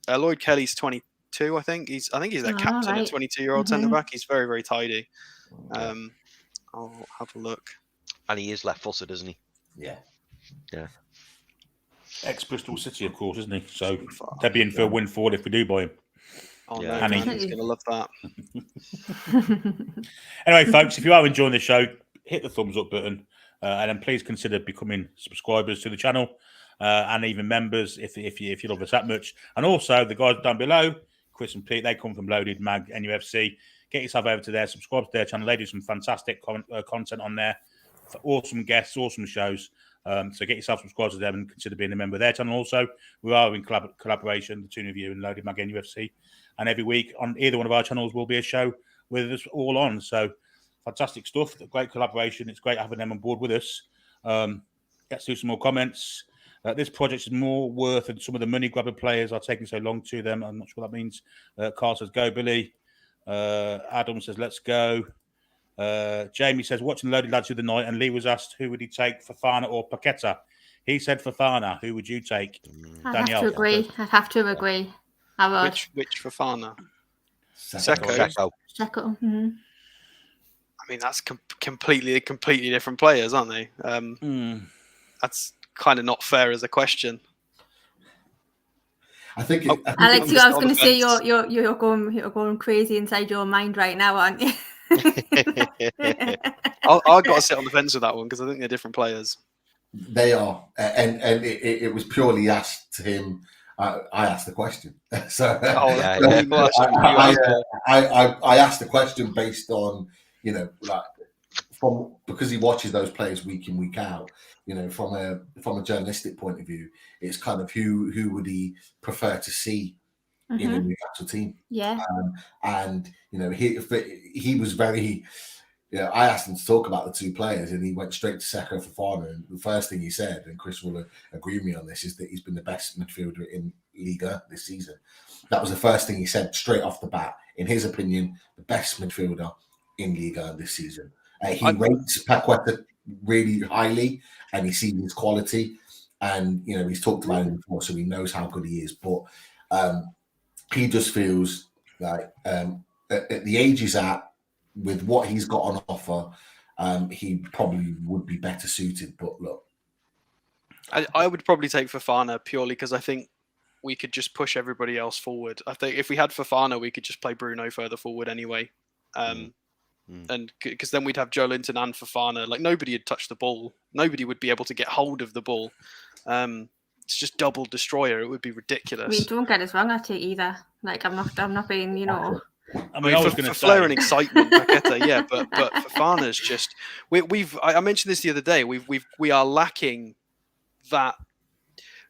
Lloyd Kelly's 22, I think. He's their captain, right. A 22-year-old centre back. He's very, very tidy. I'll have a look. And he is left-footed, isn't he? Yeah. Ex-Bristol City, of course, isn't he? So they'd be in for a win forward if we do buy him. Oh, yeah. no, he's going to love that. Anyway, folks, if you are enjoying the show, hit the thumbs up button, and then please consider becoming subscribers to the channel, and even members if you love us that much. And also the guys down below, Chris and Pete, they come from Loaded Mag NUFC. Get yourself over to there, subscribe to their channel. They do some fantastic content on there, awesome guests, awesome shows. So get yourself subscribed to them and consider being a member of their channel. Also, we are in collaboration, the Toon Review and Loaded Mag NUFC. And every week on either one of our channels will be a show with us all on. So fantastic stuff, great collaboration. It's great having them on board with us. Let's do some more comments. This project is more worth than some of the money grabber players are taking so long to them. I'm not sure what that means. Carl says, go, Billy. Adam says, let's go. Jamie says, watching Loaded Lads the other night, and Lee was asked who would he take, Fofana or Paqueta. He said Fofana. Who would you take? I'd have to agree. I would. Which Fofana? Seko. Seko. I mean, that's completely different players, aren't they? That's kind of not fair as a question. I think. Alex, I was going to say you're going crazy inside your mind right now, aren't you? I've got to sit on the fence with that one because I think they're different players. They are, and it was purely asked to him. I asked the question, so I asked the question based on like because he watches those players week in week out. From a journalistic point of view, it's kind of who would he prefer to see in a Newcastle team? Yeah, and he was very. Yeah, I asked him to talk about the two players, and he went straight to Seko Fofana. And the first thing he said, and Chris will agree with me on this, is that he's been the best midfielder in Liga this season. That was the first thing he said straight off the bat. In his opinion, the best midfielder in Liga this season. He rates Paqueta really highly, and he sees his quality. And he's talked about him before, so he knows how good he is. But he just feels like at the age he's at, with what he's got on offer, he probably would be better suited. But look, I would probably take Fofana purely because I think we could just push everybody else forward. I think if we had Fofana, we could just play Bruno further forward anyway. And because then we'd have Joelinton and Fofana. Like nobody had touched the ball. Nobody would be able to get hold of the ball. It's just double destroyer. It would be ridiculous. I mean, don't get us wrong at it either. Like I'm not being, I mean, I was going to say flair and excitement, Paqueta, yeah, but Fofana's just I mentioned this the other day. We are lacking that.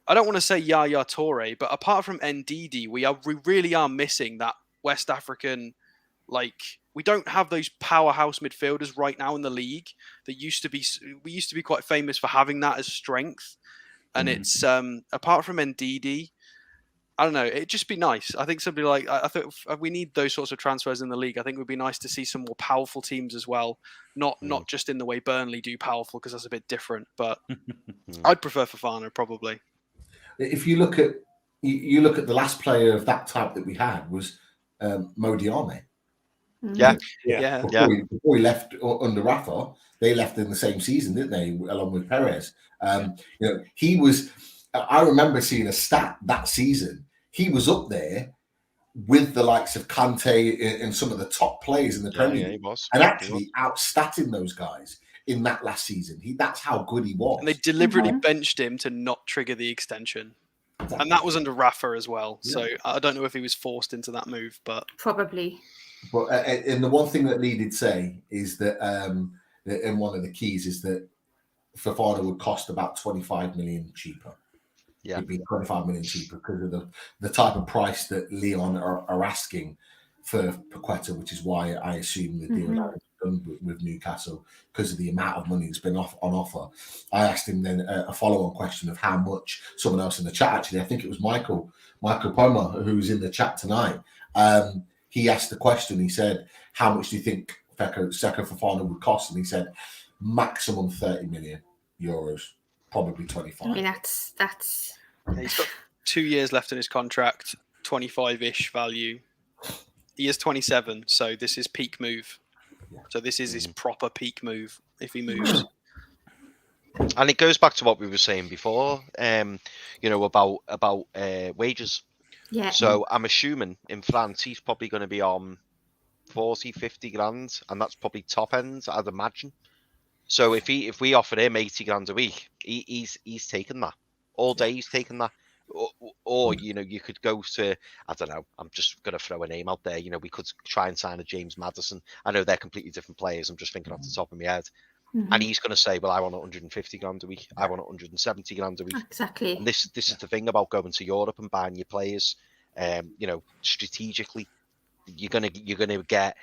I don't want to say Yaya Toure, but apart from NDD, we really are missing that West African. Like we don't have those powerhouse midfielders right now in the league. We used to be quite famous for having that as strength, and it's apart from NDD. I don't know. It'd just be nice. I think somebody like I think we need those sorts of transfers in the league. I think it would be nice to see some more powerful teams as well. Not just in the way Burnley do powerful, because that's a bit different. But I'd prefer Fofana probably. If you look at the last player of that type that we had was Modiane. Yeah. Before he left under Rafa, they left in the same season, didn't they? Along with Perez. He was. I remember seeing a stat that season. He was up there with the likes of Kante and some of the top players in the Premier League, and actually outstatting those guys in that last season. That's how good he was. And they deliberately benched him to not trigger the extension. Exactly. And that was under Rafa as well. Yeah. So I don't know if he was forced into that move, but probably. But and the one thing that Lee did say is that, and one of the keys is that Fofana would cost about 25 million cheaper. Yeah, it'd be 25 million cheaper because of the type of price that Lyon are asking for Paqueta, which is why I assume the deal that was done with Newcastle, because of the amount of money that's been on offer. I asked him then a follow-on question of how much. Someone else in the chat, actually, I think it was Michael Palmer, who's in the chat tonight. He asked the question. He said, "How much do you think Seko Fofana would cost?" And he said, "Maximum 30 million euros, probably 25." I mean, that's. He's got 2 years left in his contract, 25-ish value. He is 27, so this is peak move. So this is his proper peak move if he moves. And it goes back to what we were saying before, about wages. Yeah. So I'm assuming in France he's probably going to be on 40, 50 grand, and that's probably top end, I'd imagine. So if we offered him 80 grand a week, he's taken that all day. He's taken that, or you could go to, I don't know. I'm just going to throw a name out there. We could try and sign a James Maddison. I know they're completely different players. I'm just thinking off the top of my head, and he's going to say, "Well, I want 150 grand a week. I want 170 grand a week." Exactly. And this is the thing about going to Europe and buying your players. Strategically, you're gonna get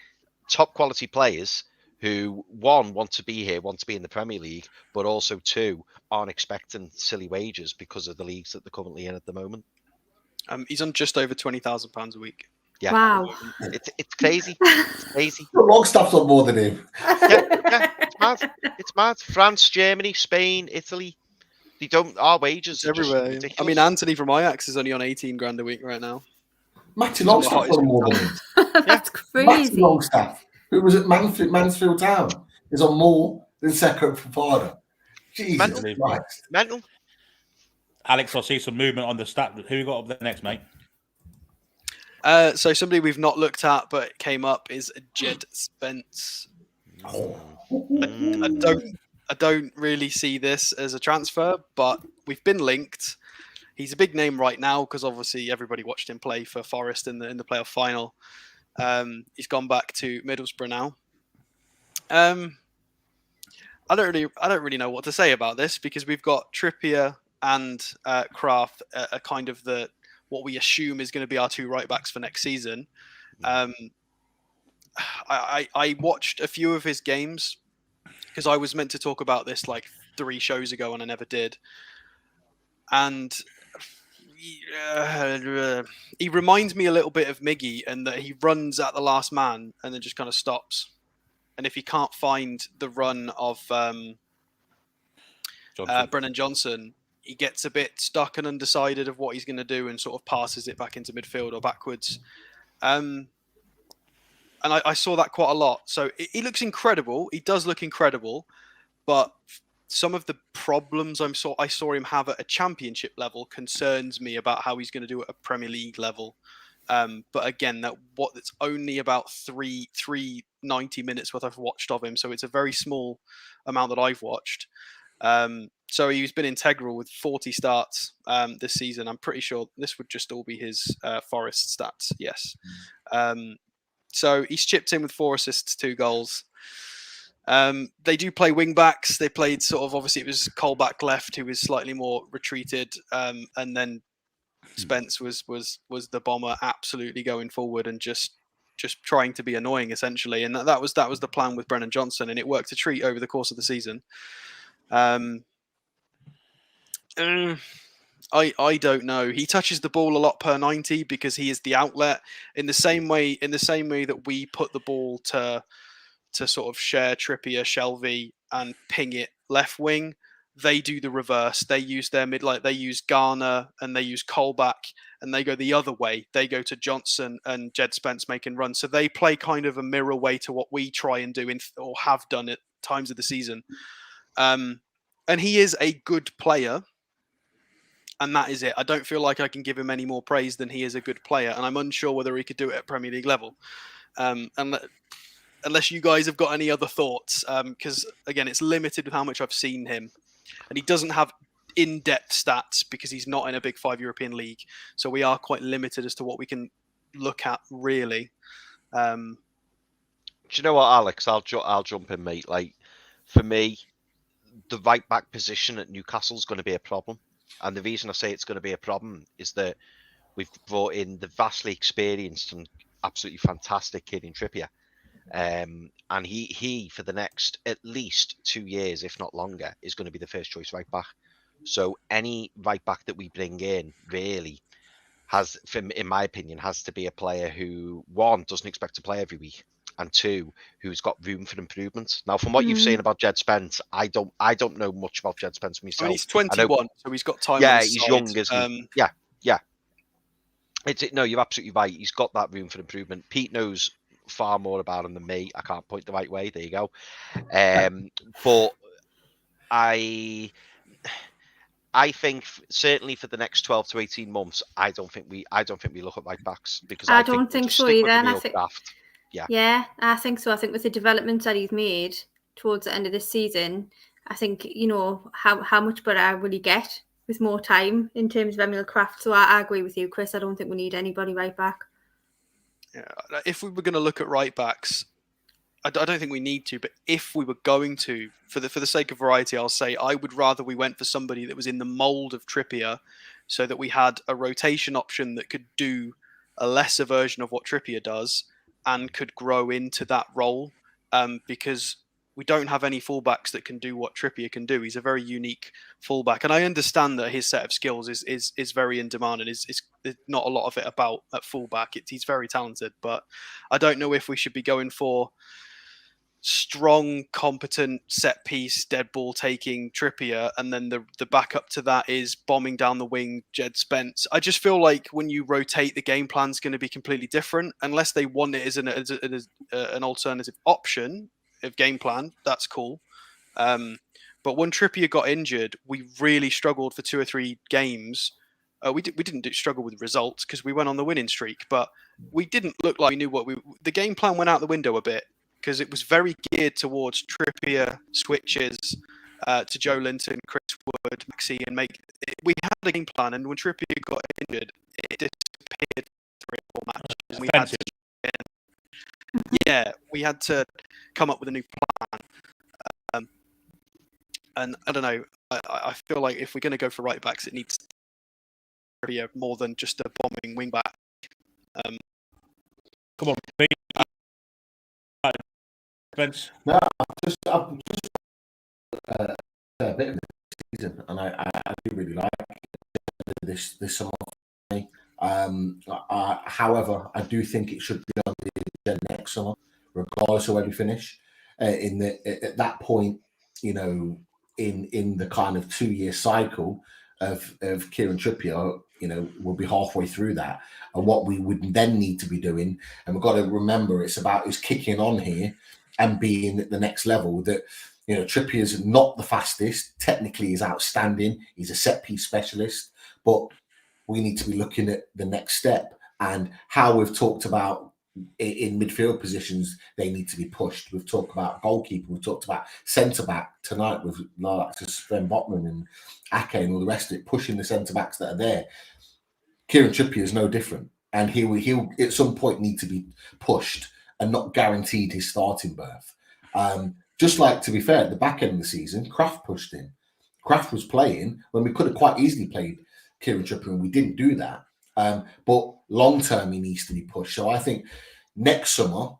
top quality players who, one, want to be here, want to be in the Premier League, but also, two, aren't expecting silly wages because of the leagues that they're currently in at the moment. He's on just over £20,000 a week. Yeah. Wow. It's crazy. It's crazy. The long stuff's on more than him. Yeah, it's mad. It's mad. France, Germany, Spain, Italy. Our wages are everywhere. Ridiculous. I mean, Anthony from Ajax is only on 18 grand a week right now. Matty Longstaff's on more than him. That's crazy. Matty Longstaff, who was at Mansfield Town, is on more than Seko Fofana. Jesus Christ. Mental. Alex, I see some movement on the stat. Who you got up there next, mate? So somebody we've not looked at but came up is Jed Spence. Oh. I don't really see this as a transfer, but we've been linked. He's a big name right now because obviously everybody watched him play for Forest in the playoff final. He's gone back to Middlesbrough now. I don't really know what to say about this because we've got Trippier and Kraft are kind of what we assume is going to be our two right backs for next season. I watched a few of his games because I was meant to talk about this like 3 shows ago and I never did. And he reminds me a little bit of Miggy in that he runs at the last man and then just kind of stops. And if he can't find the run of Brennan Johnson, he gets a bit stuck and undecided of what he's going to do and sort of passes it back into midfield or backwards. And I saw that quite a lot. So he looks incredible. He does look incredible. But some of the problems I saw him have at a championship level concerns me about how he's going to do at a Premier League level. But again, that's only about 90 minutes worth I've watched of him. So it's a very small amount that I've watched. So he's been integral with 40 starts this season. I'm pretty sure this would just all be his Forest stats. Yes. So he's chipped in with 4 assists, 2 goals. They do play wing backs. They played sort of, obviously it was Colback left who was slightly more retreated. And then Spence was the bomber, absolutely going forward and just trying to be annoying essentially. And that was the plan with Brennan Johnson, and it worked a treat over the course of the season. I don't know. He touches the ball a lot per 90 because he is the outlet in the same way that we put the ball to sort of share Trippier, Shelvey and ping it left wing. They do the reverse. They use their they use Garner and they use Colback and they go the other way. They go to Johnson and Jed Spence making runs. So they play kind of a mirror way to what we try and do or have done at times of the season. And he is a good player. And that is it. I don't feel like I can give him any more praise than he is a good player. And I'm unsure whether he could do it at Premier League level. Unless you guys have got any other thoughts. Because, again, it's limited with how much I've seen him. And he doesn't have in-depth stats because he's not in a Big 5 European league. So we are quite limited as to what we can look at, really. Do you know what, Alex? I'll jump in, mate. Like, for me, the right-back position at Newcastle is going to be a problem. And the reason I say it's going to be a problem is that we've brought in the vastly experienced and absolutely fantastic kid in Trippier. And he for the next at least 2 years, if not longer, is going to be the first choice right back. So any right back that we bring in really has, in my opinion, has to be a player who, 1, doesn't expect to play every week, and 2, who's got room for improvement. Now, from what you've seen about Jed Spence, I don't know much about Jed Spence myself. I mean, he's 21, so he's got time. Yeah, on his he's side. young, isn't he? Yeah. No, you're absolutely right. He's got that room for improvement. Pete knows far more about him than me. I can't point the right way. There you go. But I think certainly for the next 12 to 18 months, I don't think we look at right backs because I don't think so either. And I think, yeah, I think so. I think with the developments that he's made towards the end of this season, I think, you know, how much better will he get with more time in terms of Emil Kraft. So I agree with you, Chris. I don't think we need anybody right back. Yeah, if we were going to look at right backs, I don't think we need to. But if we were going to, for the sake of variety, I'll say I would rather we went for somebody that was in the mould of Trippier, so that we had a rotation option that could do a lesser version of what Trippier does and could grow into that role. Because we don't have any fullbacks that can do what Trippier can do. He's a very unique fullback. And I understand that his set of skills is very in demand and is not a lot of it about at fullback. He's very talented, but I don't know if we should be going for strong, competent, set piece, dead ball taking Trippier, and then the backup to that is bombing down the wing Jed Spence. I just feel like when you rotate, the game plan's going to be completely different unless they want it as an alternative option of game plan. That's cool. But when Trippier got injured, we really struggled for 2 or 3 games. We didn't struggle with results because we went on the winning streak, but we didn't look like we knew the game plan went out the window a bit because it was very geared towards Trippier switches to Joe Linton, Chris Wood, Maxi, and we had a game plan, and when Trippier got injured, it disappeared for 3 or 4 matches. We had to come up with a new plan. And I don't know. I feel like if we're going to go for right backs, it needs Trippier more than just a bombing wing back. Come on, Pete. Spence. No, I'm just a bit of the season, and I do really like this summer. However, I do think it should be on the agenda next summer, regardless of where we finish. At that point, you know, in the kind of 2-year cycle of Kieran Trippier, you know, we'll be halfway through that, and what we would then need to be doing, and we've got to remember, it's about is kicking on here and being at the next level. That, you know, Trippier's not the fastest, technically he's outstanding, he's a set piece specialist, but we need to be looking at the next step, and how we've talked about in midfield positions, they need to be pushed. We've talked about goalkeeper, we've talked about centre-back tonight with like Sven Botman and Ake and all the rest of it, pushing the centre-backs that are there. Kieran Trippier is no different, and he'll at some point need to be pushed and not guaranteed his starting berth. Just like, to be fair, at the back end of the season, Kraft pushed in. Kraft was playing when we could have quite easily played Kieran Trippier, and we didn't do that. But long term, he needs to be pushed. So I think next summer,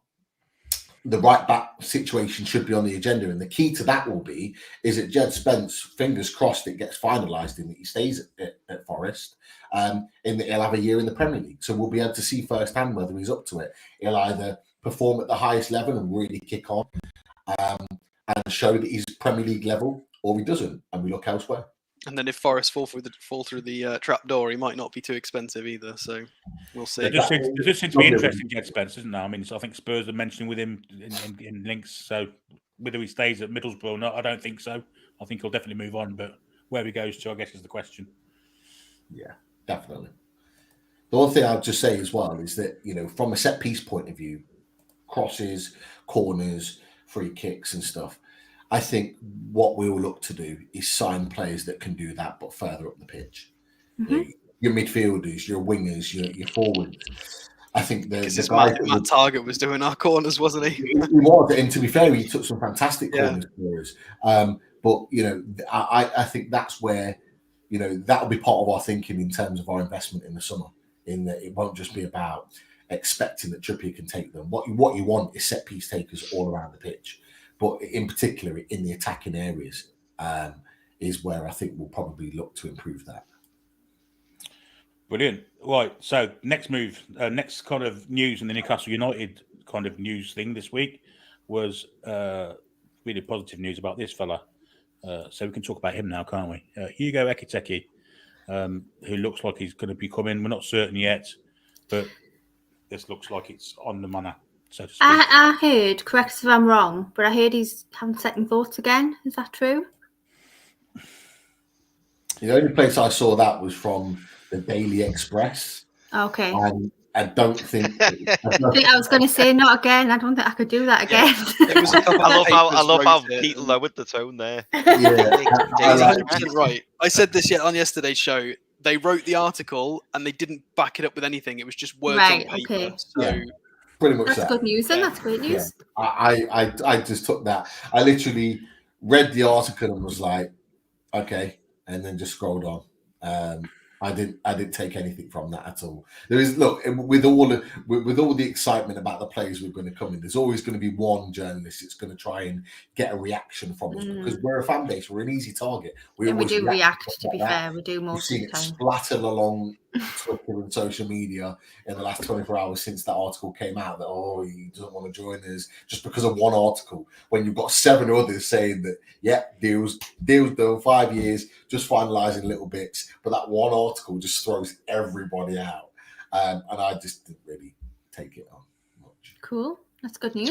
the right back situation should be on the agenda, and the key to that will be is that Jed Spence, fingers crossed, it gets finalised and that he stays at Forest, and that he'll have a year in the Premier League. So we'll be able to see firsthand whether he's up to it. He'll either perform at the highest level and really kick on, and show that he's Premier League level, or he doesn't, and we look elsewhere. And then if Forest fall through the trap door, he might not be too expensive either. So we'll see. It just seems to be interesting, Jed Spence, isn't there? I mean, so I think Spurs are mentioning with him in links. So whether he stays at Middlesbrough or not, I don't think so. I think he'll definitely move on. But where he goes to, I guess, is the question. Yeah, definitely. The one thing I'll just say as well is that, you know, from a set piece point of view, crosses, corners, free kicks and stuff, I think what we will look to do is sign players that can do that, but further up the pitch. Mm-hmm. Your midfielders, your wingers, your forwards. I think the guy Matt Target was doing our corners, wasn't he? He was, and to be fair, he took some fantastic corners for us. But you know, I think that's where, you know, that'll be part of our thinking in terms of our investment in the summer. In that it won't just be about expecting that Trippier can take them. What you want is set piece takers all around the pitch. But in particular, in the attacking areas, is where I think we'll probably look to improve that. Brilliant. Right. So next move, next kind of news in the Newcastle United kind of news thing this week was really positive news about this fella. So we can talk about him now, can't we? Hugo Ekitike, who looks like he's going to be coming. We're not certain yet, but this looks like it's on the manor. So I heard, correct if I'm wrong, but I heard he's having second thoughts again. Is that true? The only place I saw that was from the Daily Express. Okay. And I don't think... I was going to say not again. I don't think I could do that again. It was a couple I love how Pete lowered the tone there. Yeah, right. I said this on yesterday's show. They wrote the article and they didn't back it up with anything. It was just words on paper. Okay. So... Yeah. Pretty much that's good news then. That's great news. Yeah. I just took that. I literally read the article and was like, okay, and then just scrolled on. I didn't take anything from that at all. There is, look, with all the excitement about the players we're going to come in, there's always going to be one journalist that's going to try and get a reaction from us because we're a fan base. We're an easy target. We do react, to be fair. We do most of the time. We've seen it splattered along Twitter and social media in the last 24 hours since that article came out that, he doesn't want to join us just because of one article, when you've got 7 others saying that, deals done, 5 years, just finalising little bits, but that one article just throws everybody out. And I just didn't really take it on much. Cool. That's good news.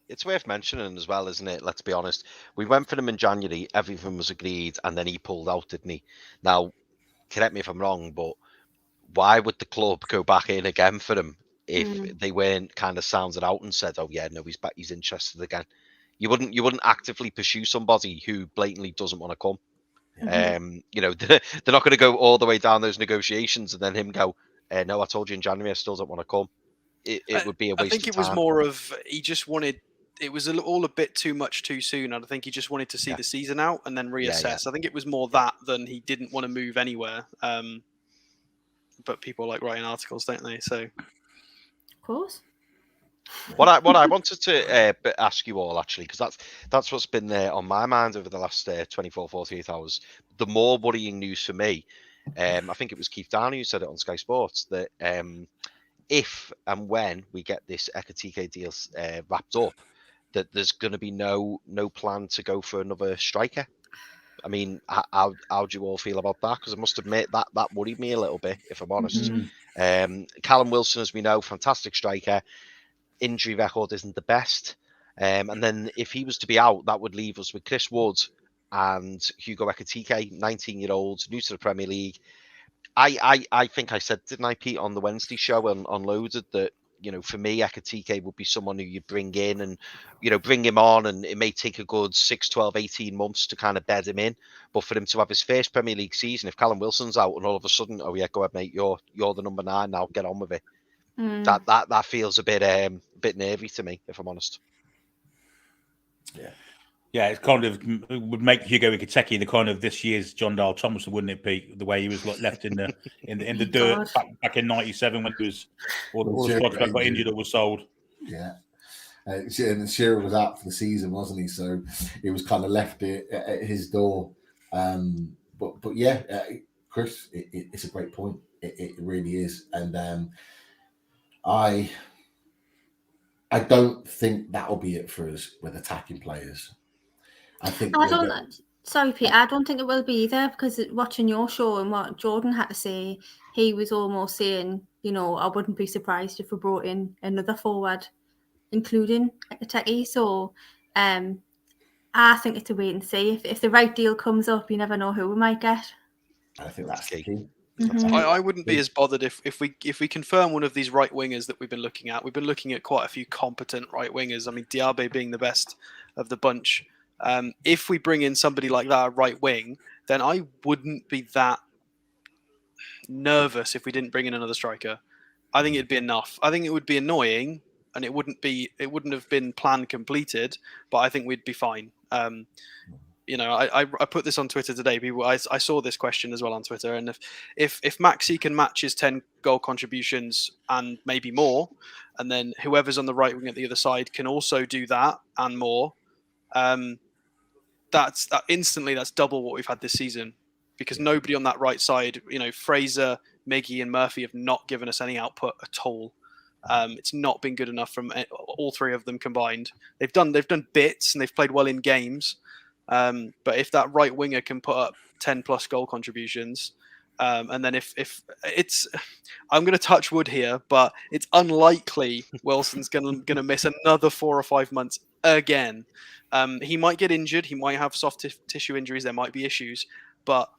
It's worth mentioning as well, isn't it? Let's be honest. We went for him in January, everything was agreed, and then he pulled out, didn't he? Now, correct me if I'm wrong, but why would the club go back in again for him if they weren't kind of sounded out and said, he's back, he's interested again? You wouldn't actively pursue somebody who blatantly doesn't want to come. You know, they're not going to go all the way down those negotiations and then him go, no, I told you in January I still don't want to come. It would be a waste of time. I think it was more of he just wanted. It was all a bit too much too soon. And I think he just wanted to see the season out and then reassess. I think it was more that than he didn't want to move anywhere. But people like writing articles, don't they? So, of course. What I wanted to ask you all, actually, because that's what's been on my mind over the last 24, 48 hours. The more worrying news for me, I think it was Keith Downey who said it on Sky Sports, that if and when we get this Ekitike deal wrapped up, that there's going to be no plan to go for another striker. I mean, how do you all feel about that? Because I must admit that worried me a little bit, if I'm honest. Callum Wilson, as we know, fantastic striker. Injury record isn't the best. And then if he was to be out, that would leave us with Chris Wood and Hugo Ekitike, 19-year-old, new to the Premier League. I think I said, didn't I, Pete, on the Wednesday show on Loaded, that, you know, for me, Ekitike would be someone who you bring in and, you know, bring him on, and it may take a good 6, 12, 18 months to kind of bed him in. But for him to have his first Premier League season, if Callum Wilson's out and all of a sudden, oh yeah, go ahead, mate, you're the number 9 now, get on with it. That feels a bit nervy to me, if I'm honest. Yeah, it's kind of would make Hugo Ekitike the kind of this year's John Dale Thompson, wouldn't it, Pete? The way he was left in the dirt back in '97 when it was all the squads got injured or was sold. Yeah, and Shearer was out for the season, wasn't he? So he was kind of left at his door. But yeah, Chris, it's a great point. It really is, and I don't think that'll be it for us with attacking players. Sorry, Pete, I don't think it will be either, because watching your show and what Jordan had to say, he was almost saying, you know, I wouldn't be surprised if we brought in another forward, including Ekitike. So I think it's a wait and see. If the right deal comes up, you never know who we might get. I think that's key. I wouldn't be as bothered if we confirm one of these right wingers that we've been looking at. We've been looking at quite a few competent right wingers. I mean, Diaby being the best of the bunch. If we bring in somebody like that, right wing, then I wouldn't be that nervous if we didn't bring in another striker. I think it'd be enough. I think it would be annoying, and it wouldn't have been plan completed, but I think we'd be fine. You know, I put this on Twitter today. People, I saw this question as well on Twitter, and if Maxi can match his 10 goal contributions and maybe more, and then whoever's on the right wing at the other side can also do that and more, that's double what we've had this season, because nobody on that right side, you know, Fraser, Miggy, and Murphy have not given us any output at all. It's not been good enough from all three of them combined. They've done bits and they've played well in games. But if that right winger can put up 10 plus goal contributions, and then if it's, I'm going to touch wood here, but it's unlikely Wilson's going to miss another 4 or 5 months again. He might get injured. He might have soft tissue injuries. There might be issues, but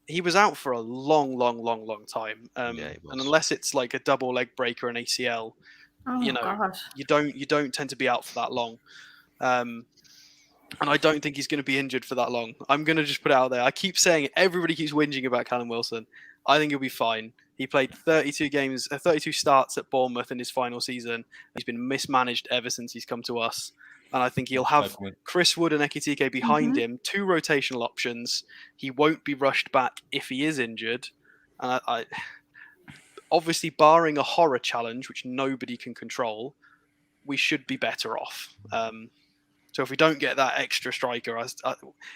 he was out for a long time. And unless it's like a double leg break or an ACL, you don't tend to be out for that long. And I don't think he's going to be injured for that long. I'm going to just put it out there. I keep saying it. Everybody keeps whinging about Callum Wilson. I think he'll be fine. He played 32 starts at Bournemouth in his final season. He's been mismanaged ever since he's come to us. And I think he'll have Chris Wood and Ekitike behind him, 2 rotational options. He won't be rushed back if he is injured. And I obviously, barring a horror challenge, which nobody can control, we should be better off. So if we don't get that extra striker,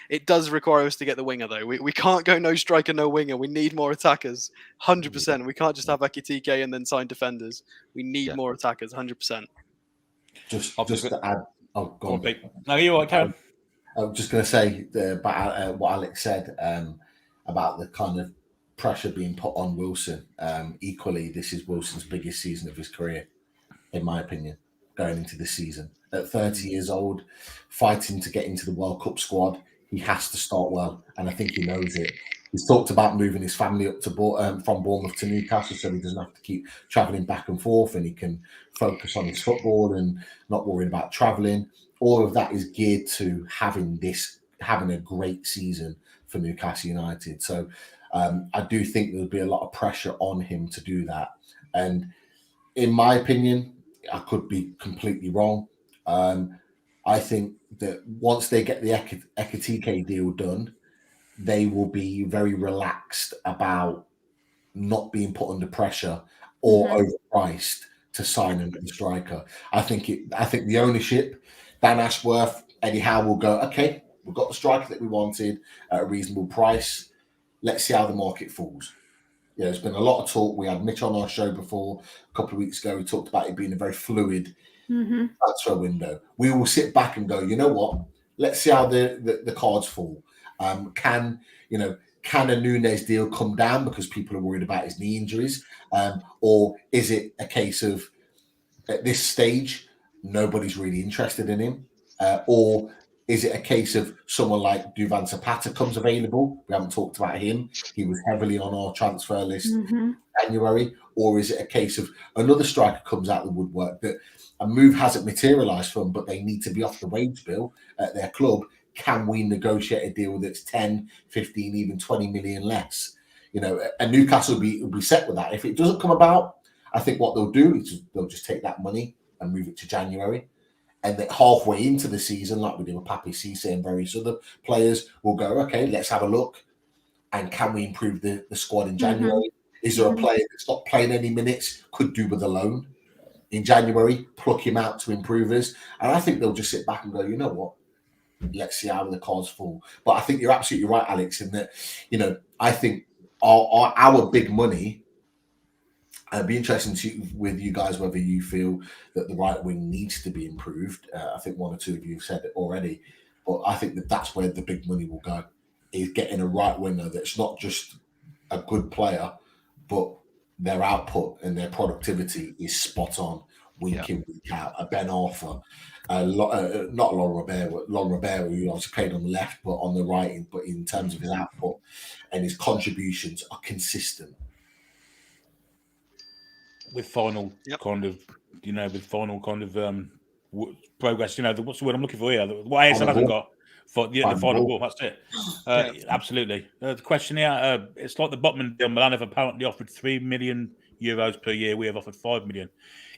it does require us to get the winger, though. We can't go no striker, no winger. We need more attackers, 100%. We can't just have Ekitike and then sign defenders. We need more attackers, 100%. Just to add... Oh, go on. No, you're right, Karen. I was just going to say about what Alex said about the kind of pressure being put on Wilson. Equally, this is Wilson's biggest season of his career, in my opinion, going into this season. At 30 years old, fighting to get into the World Cup squad, he has to start well, and I think he knows it. He's talked about moving his family up to from Bournemouth to Newcastle, so he doesn't have to keep travelling back and forth, and he can focus on his football and not worrying about travelling. all of that is geared to having a great season for Newcastle United. So I do think there'll be a lot of pressure on him to do that. And in my opinion, I could be completely wrong. I think that once they get the Ekitike deal done, they will be very relaxed about not being put under pressure or overpriced to sign another striker. I think the ownership, Dan Ashworth, Eddie Howe will go, okay, we've got the striker that we wanted at a reasonable price. Let's see how the market falls. Yeah, there's been a lot of talk. We had Mitch on our show before a couple of weeks ago. We talked about it being a very fluid transfer window. We will sit back and go, you know what? Let's see how the cards fall. Can a Nunez deal come down because people are worried about his knee injuries? Or is it a case of, at this stage, nobody's really interested in him? Or is it a case of someone like Duvan Zapata comes available? We haven't talked about him. He was heavily on our transfer list in January. Or is it a case of another striker comes out of the woodwork that a move hasn't materialised for them, but they need to be off the wage bill at their club? Can we negotiate a deal that's 10, 15, even 20 million less? And Newcastle will be set with that. If it doesn't come about, I think what they'll do is they'll just take that money and move it to January. And then halfway into the season, like we did with Papi Cisse and various other players, will go, okay, let's have a look. And can we improve the squad in January? Is there a player that's not playing any minutes, could do with a loan in January, pluck him out to improve us? And I think they'll just sit back and go, you know what? Let's see how the cards fall. But I think you're absolutely right, Alex, in that, I think our big money, it'd be interesting with you guys whether you feel that the right wing needs to be improved. I think one or two of you have said it already, but I think that's where the big money will go, is getting a right winger that's not just a good player, but their output and their productivity is spot on week in, week out. A Ben Arthur, not Lon Ribeiro, who obviously played on the left, but on the right, but in terms of his output and his contributions are consistent. With final kind of progress, what's the word I'm looking for here? What ASL hasn't got for the final ball. That's it. Absolutely. The question here, it's like the Botman deal. Milan have apparently offered €3 million per year. We have offered 5 million.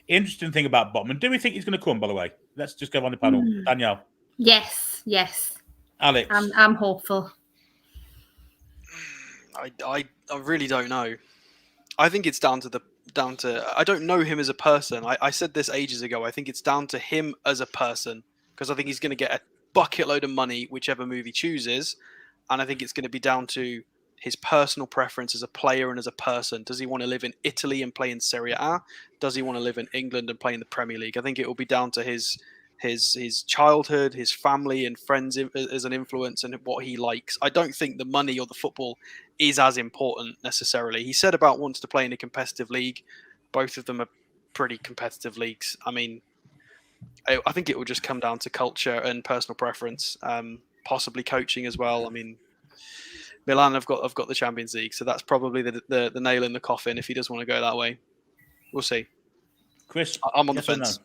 Interesting thing about Botman. Do we think he's going to come, by the way? Let's just go on the panel. Danielle. Yes. Alex. I'm hopeful. I really don't know. I think it's down to I don't know him as a person. I said this ages ago. I think it's down to him as a person, because I think he's going to get a bucket load of money whichever move he chooses, and I think it's going to be down to his personal preference as a player and as a person. Does he want to live in Italy and play in Serie A? Does he want to live in England and play in the Premier League? I think it will be down to his childhood, his family and friends as an influence, and what he likes. I don't think the money or the football is as important necessarily. He said about wants to play in a competitive league. Both of them are pretty competitive leagues. I mean, I think it will just come down to culture and personal preference, possibly coaching as well. I mean, Milan have got the Champions League, so that's probably the nail in the coffin if he does want to go that way. We'll see. Chris, I'm on the fence.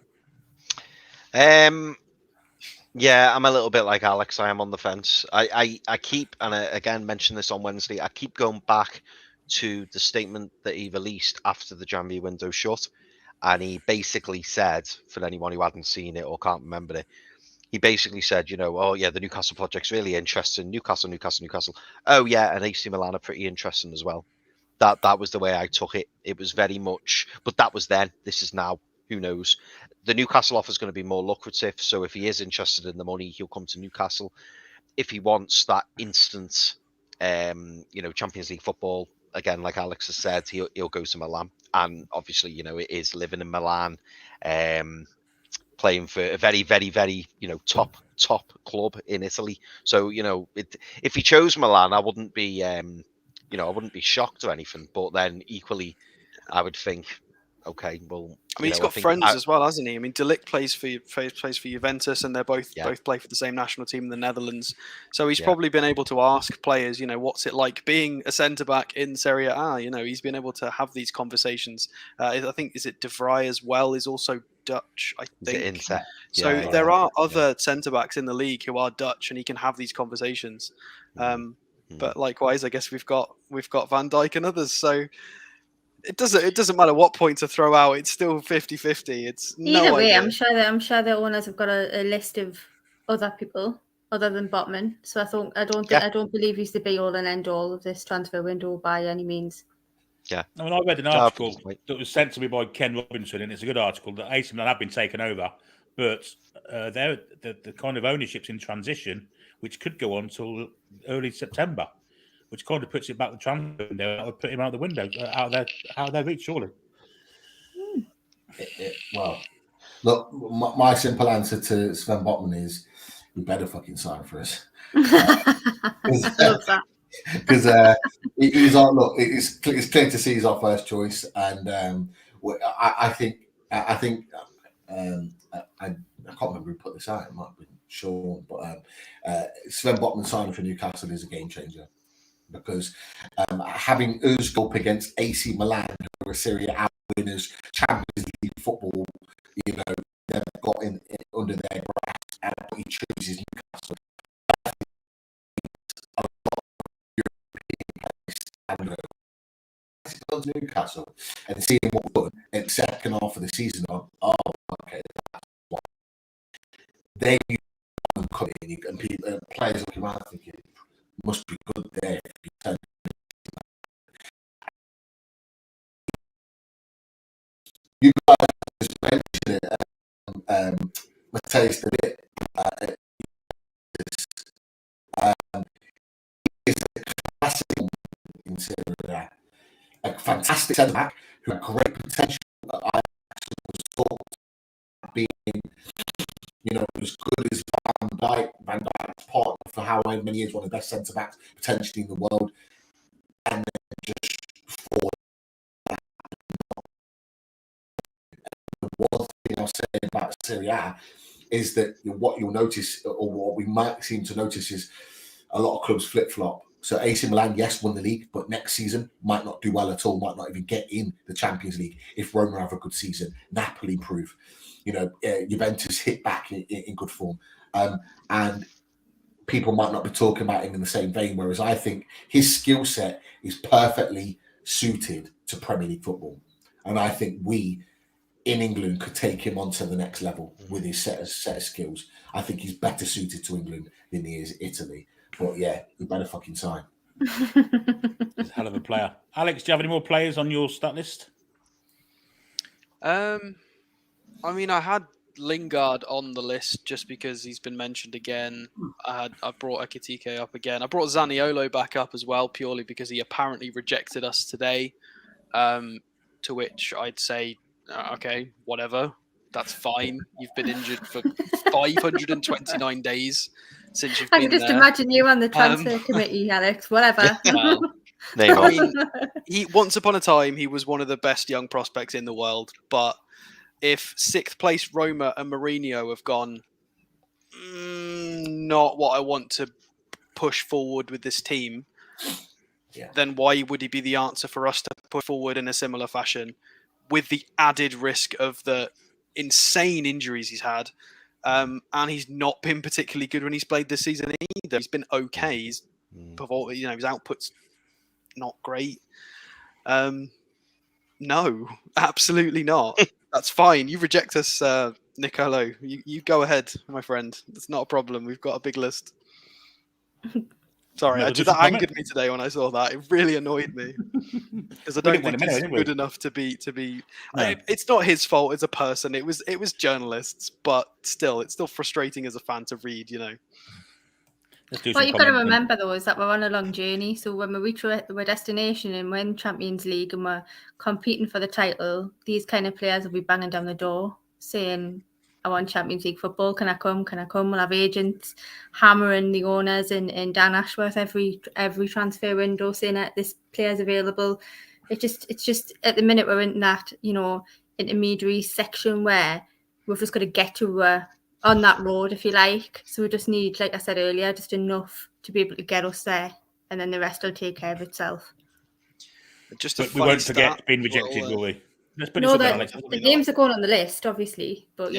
Yeah, I'm a little bit like Alex. I am on the fence. I keep, and I again mentioned this on Wednesday, I keep going back to the statement that he released after the January window shut. And he basically said, for anyone who hadn't seen it or can't remember it, he basically said, oh yeah, the Newcastle project's really interesting. Newcastle. Oh yeah, and AC Milan are pretty interesting as well. That was the way I took it. It was very much, but that was then. This is now. Who knows? The Newcastle offer is going to be more lucrative. So if he is interested in the money, he'll come to Newcastle. If he wants that instant, Champions League football, again, like Alex has said, he'll go to Milan. And obviously, it is living in Milan, playing for a very, very, very, top club in Italy. So, if he chose Milan, I wouldn't be, I wouldn't be shocked or anything. But then equally, I would think, okay, well, I mean, he's got friends as well, hasn't he? I mean, De Ligt plays for Juventus, and they're both play for the same national team in the Netherlands. So he's probably been able to ask players, what's it like being a centre back in Serie A? He's been able to have these conversations. I think is it De Vrij as well is also Dutch. I think. So there are other centre backs in the league who are Dutch, and he can have these conversations. But likewise, I guess we've got Van Dijk and others. So. It doesn't matter what point to throw out. It's still 50-50. It's no either way. idea. I'm sure the owners have got a list of other people other than Botman. So I don't believe he's the be all and end all of this transfer window by any means. Yeah. I mean, I read an article that was sent to me by Ken Robinson, and it's a good article that AC Milan have been taken over, but they're the kind of ownership's in transition, which could go on till early September. Which kind of puts it back the transfer window. That would put him out the window, out of their reach, surely. Well, look, my simple answer to Sven Botman is, you better fucking sign for us. Because he's on. Look, it's clear to see he's our first choice, and I can't remember who put this out. It might have been Sean, but Sven Botman signing for Newcastle is a game changer. Because having us go up against AC Milan, who are Serie A winners, Champions League football, they've got in under their grasp, and what he chooses Newcastle. A lot of European players stand Newcastle and seeing what we're doing in the second half of the season on, okay, that's what they come in and people, players looking around thinking, must be good there. You guys just mentioned it. Let's taste a bit. It's a classic in Serie A. A fantastic centre back who had great potential. I was thought being, as good as Van Dijk. Van Dijk's partner for however many years, one of the best centre backs potentially in the world, and then just for that. The one thing I'll say about Serie A is that what you'll notice, or what we might seem to notice, is a lot of clubs flip flop. So AC Milan, yes, won the league, but next season might not do well at all, might not even get in the Champions League if Roma have a good season. Napoli improve. Juventus hit back in good form. And people might not be talking about him in the same vein, whereas I think his skill set is perfectly suited to Premier League football. And I think we, in England, could take him on to the next level with his set of skills. I think he's better suited to England than he is Italy. But yeah, you better fucking sign. He's a hell of a player. Alex, do you have any more players on your stat list? I mean, I had Lingard on the list just because he's been mentioned again. I brought Ekitike up again. I brought Zaniolo back up as well, purely because he apparently rejected us today. To which I'd say, okay, whatever. That's fine. You've been injured for 529 days since you've been there. I can just imagine you on the transfer committee, Alex. Whatever. Well, I mean, once upon a time, he was one of the best young prospects in the world. But if 6th place Roma and Mourinho have gone, not what I want to push forward with this team, then why would he be the answer for us to push forward in a similar fashion with the added risk of the insane injuries he's had? And he's not been particularly good when he's played this season either. He's been okay. His output's not great. No, absolutely not. That's fine. You reject us, Nicolo. You go ahead, my friend. It's not a problem. We've got a big list. Sorry, that angered me today when I saw that. It really annoyed me because I don't think he's good enough to be. No. It's not his fault as a person. It was journalists, but still, it's still frustrating as a fan to read. What you've got to remember though is that we're on a long journey. So when we reach our destination and win Champions League and we're competing for the title, these kind of players will be banging down the door saying, I want Champions League football. Can I come? We'll have agents hammering the owners and Dan Ashworth every transfer window saying that this player's available. it's just at the minute we're in that, intermediary section where we've just got to get to on that road, if you like. So we just need, like I said earlier, just enough to be able to get us there, and then the rest will take care of itself. But we won't forget being rejected, will we? Let's put it somewhere, Alex. The names are going on the list, obviously, but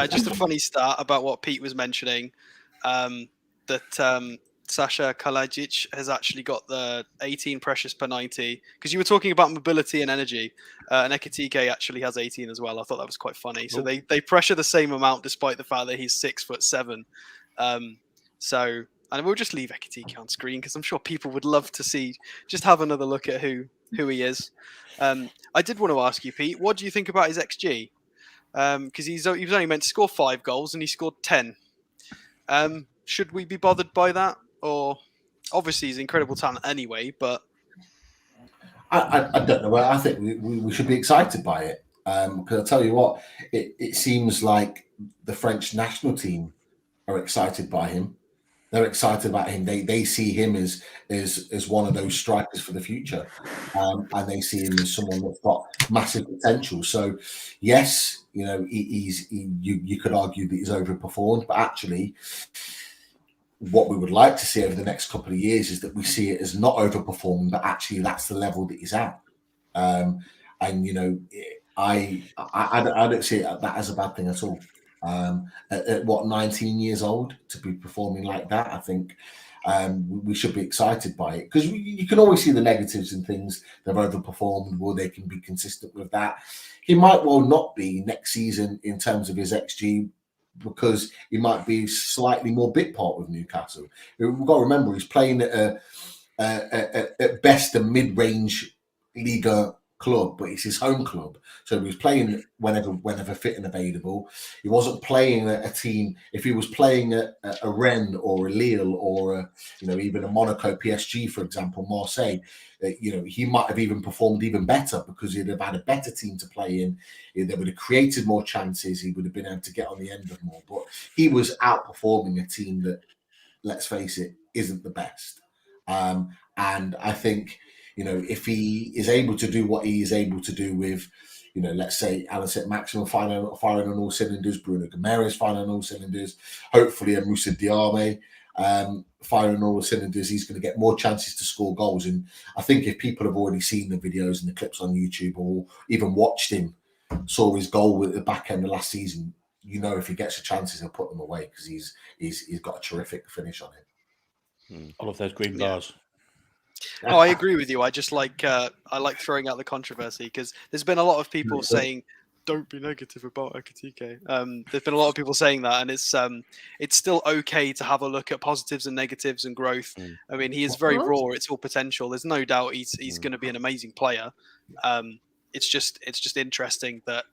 Just a funny stat about what Pete was mentioning, that Sasa Kalajdzic has actually got the 18 pressures per 90, because you were talking about mobility and energy, and Ekitike actually has 18 as well. I thought that was quite funny. So they pressure the same amount despite the fact that he's 6'7". And we'll just leave Ekitike on screen because I'm sure people would love to just have another look at who he is. I did want to ask you, Pete, what do you think about his XG? Because he was only meant to score 5 goals and he scored 10. Should we be bothered by that? Or obviously he's incredible talent anyway, but I don't know. I think we should be excited by it, because I'll tell you what, it seems like the French national team are excited by him. They're excited about him. They see him as one of those strikers for the future, and they see him as someone that's got massive potential. So, yes, you could argue that he's overperformed, but actually, what we would like to see over the next couple of years is that we see it as not overperforming, but actually that's the level that he's at. I don't see that as a bad thing at all. At 19 years old to be performing like that, I think we should be excited by it, because you can always see the negatives and things. They've overperformed, or they can be consistent with that. He might well not be next season in terms of his XG, because he might be slightly more bit part with Newcastle. We've got to remember he's playing at best a mid-range Liga club, but it's his home club, so he was playing whenever fit and available. He wasn't playing a team. If he was playing a Rennes or a Lille or even a Monaco, PSG, for example, Marseille, he might have even performed even better, because he'd have had a better team to play in. They would have created more chances. He would have been able to get on the end of more. But he was outperforming a team that, let's face it, isn't the best. And I think, if he is able to do what he is able to do with, let's say Alan said, Maximum firing on all cylinders, Bruno Guimaraes firing on all cylinders, hopefully a Moussa Diarme firing on all cylinders, he's going to get more chances to score goals. And I think if people have already seen the videos and the clips on YouTube, or even watched him, saw his goal at the back end of last season, if he gets the chances, he'll put them away, because he's got a terrific finish on him. All of those green bars. Oh, I agree with you. I just like throwing out the controversy, because there's been a lot of people saying, "Don't be negative about Ekitike." There's been a lot of people saying that, and it's still okay to have a look at positives and negatives and growth. I mean, he is very raw. It's all potential. There's no doubt he's going to be an amazing player. It's just interesting that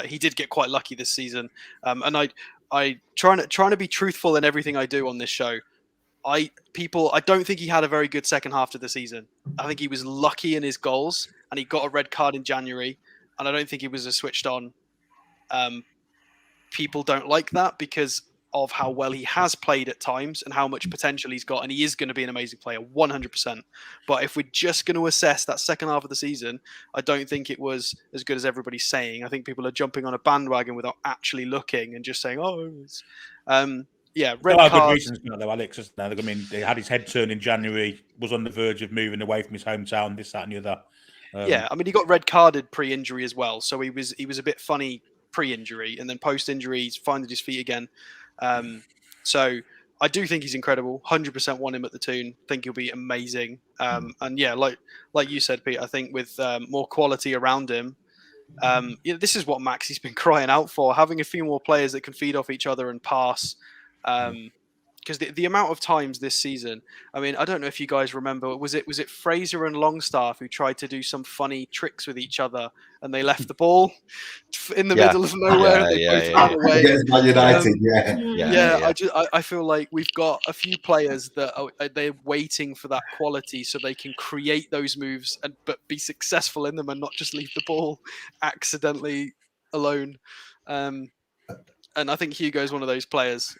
he did get quite lucky this season. And I trying to be truthful in everything I do on this show. I don't think he had a very good second half to the season. I think he was lucky in his goals, and he got a red card in January, and I don't think he was as switched on. People don't like that because of how well he has played at times and how much potential he's got, and he is going to be an amazing player, 100%. But if we're just going to assess that second half of the season, I don't think it was as good as everybody's saying. I think people are jumping on a bandwagon without actually looking and just saying, "Oh, it's." Red there are cards. good reasons for that, though, Alex. Isn't there? I mean, he had his head turned in January, was on the verge of moving away from his hometown, this, that, and the other. I mean, he got red carded pre-injury as well, so he was a bit funny pre-injury, and then post-injury, he's finding his feet again. So I do think he's incredible. 100% want him at the Toon. Think he'll be amazing. And yeah, like you said, Pete, I think with more quality around him, this is what Maxi's been crying out for, having a few more players that can feed off each other and pass. Because the amount of times this season, I mean, I don't know if you guys remember, was it Fraser and Longstaff who tried to do some funny tricks with each other, and they left the ball in the middle of nowhere, and they both ran away. United, I feel like we've got a few players that they're waiting for that quality so they can create those moves but be successful in them and not just leave the ball accidentally alone. And I think Hugo is one of those players.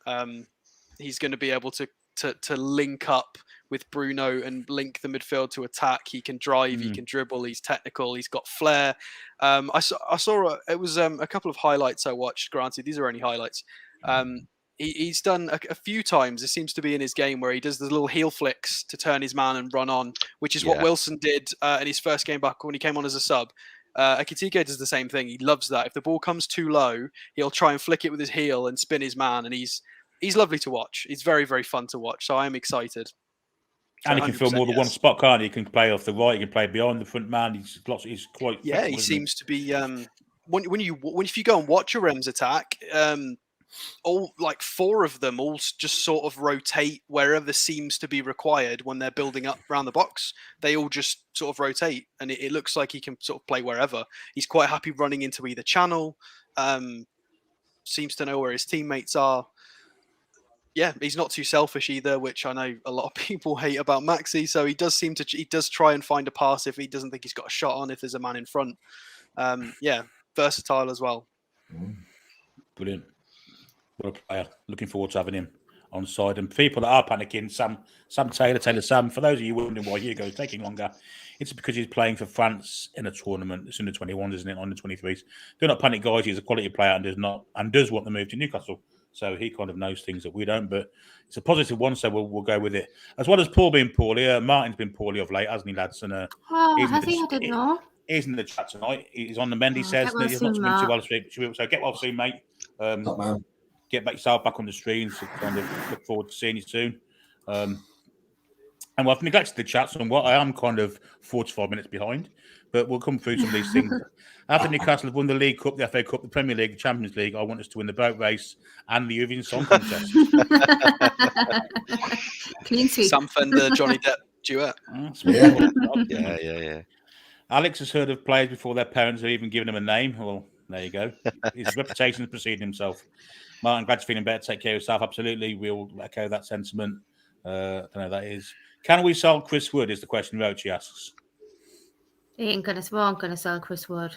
He's going to be able to to link up with Bruno and link the midfield to attack. He can drive, he can dribble, he's technical, he's got flair. I saw it was a couple of highlights I watched. Granted, these are only highlights. He's done a few times. It seems to be in his game where he does the little heel flicks to turn his man and run on, which is what Wilson did in his first game back when he came on as a sub. Ekitike does the same thing. He loves that. If the ball comes too low, he'll try and flick it with his heel and spin his man. And he's lovely to watch. He's very, very fun to watch. So I am excited. And he can fill more than one spot, can't he? He can play off the right. He can play beyond the front man. He's quite. Yeah, he seems to be. If you go and watch a Rams attack, all like 4 of them all just sort of rotate wherever seems to be required when they're building up around the box. They all just sort of rotate, and it looks like he can sort of play wherever. He's quite happy running into either channel. Seems to know where his teammates are. Yeah, he's not too selfish either, which I know a lot of people hate about Maxi. So he does try and find a pass if he doesn't think he's got a shot on, if there's a man in front. Versatile as well. Brilliant. What a player. Looking forward to having him on side. And people that are panicking, Sam Taylor, for those of you wondering why Hugo's taking longer, it's because he's playing for France in a tournament. It's under 21s, isn't it? Under 23s. Do not panic, guys. He's a quality player and does want to move to Newcastle. So he kind of knows things that we don't, but it's a positive one, so we'll go with it. As well as Paul being poorly, Martin's been poorly of late, hasn't he, lads? And has he? I didn't know. He's in the chat tonight. He's on the mend, he says. He's not doing too well. So get well soon, mate. Get yourself back on the stream. So kind of look forward to seeing you soon. And I've neglected the chat somewhat. I am kind of 45 minutes behind, but we'll come through some of these things. After Newcastle have won the League Cup, the FA Cup, the Premier League, the Champions League, I want us to win the boat race and the Eurovision Song Contest. Clean sweep. Sam Fender, Johnny Depp duet. Yeah. Alex has heard of players before their parents have even given him a name. Well, there you go. His reputation is preceding himself. Martin, glad you're feeling better. Take care of yourself. Absolutely. We'll echo that sentiment. I don't know who that is. Can we sell Chris Wood is the question Rochi asks. We aren't going to sell Chris Wood.